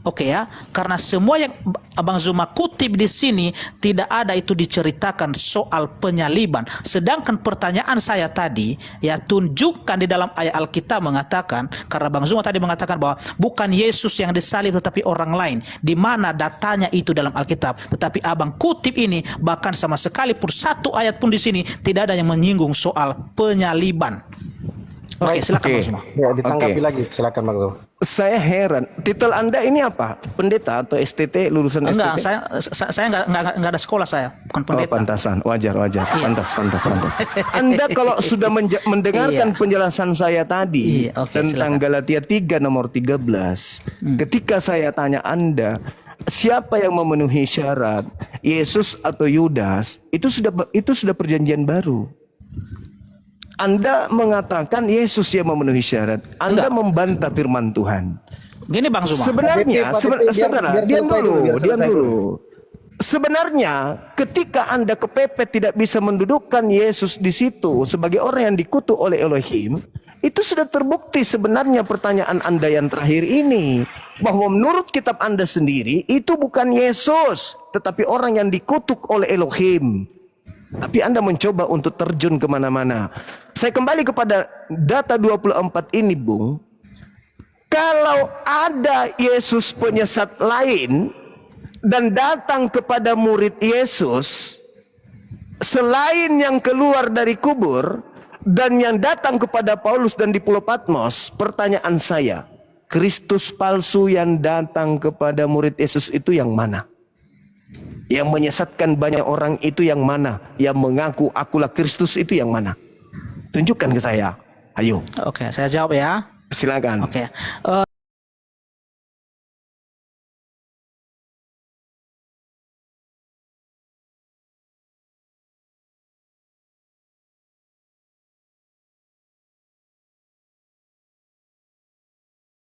Oke ya, karena semua yang Abang Zuma kutip di sini tidak ada itu diceritakan soal penyaliban. Sedangkan pertanyaan saya tadi ya, tunjukkan di dalam ayat Alkitab mengatakan, karena Bang Zuma tadi mengatakan bahwa bukan Yesus yang disalib tetapi orang lain. Di mana datanya itu dalam Alkitab? Tetapi Abang kutip ini bahkan sama sekali pun satu ayat pun di sini tidak ada yang menyinggung soal penyaliban. Oke, silakan Bang Zuma. Ya, ditanggapi lagi, silakan Bang Zuma. Saya heran, titel Anda ini apa? Pendeta atau STT, lulusan Enggak, STT? saya enggak ada sekolah, saya bukan Oh, pendeta. pantasan, wajar. Pantas. Anda kalau sudah mendengarkan penjelasan saya tadi tentang silakan. Galatia 3 nomor 13, ketika saya tanya Anda, siapa yang memenuhi syarat, Yesus atau Yudas? Itu sudah perjanjian baru. Anda mengatakan Yesus yang memenuhi syarat. Anda membantah firman Tuhan. Gini Bang Zuma. Sebenarnya, biar diam selesai dulu. Sebenarnya ketika Anda kepepet tidak bisa mendudukkan Yesus di situ sebagai orang yang dikutuk oleh Elohim, itu sudah terbukti sebenarnya pertanyaan Anda yang terakhir ini. Bahwa menurut kitab Anda sendiri, itu bukan Yesus, tetapi orang yang dikutuk oleh Elohim. Tapi Anda mencoba untuk terjun kemana-mana. Saya kembali kepada data 24 ini, Bung. Kalau ada Yesus penyesat lain dan datang kepada murid Yesus, selain yang keluar dari kubur dan yang datang kepada Paulus dan di Pulau Patmos, pertanyaan saya, Kristus palsu yang datang kepada murid Yesus itu yang mana? Yang menyesatkan banyak orang itu yang mana? Yang mengaku akulah Kristus itu yang mana? Tunjukkan ke saya. Ayo. Oke, saya jawab ya. Silakan. Oke.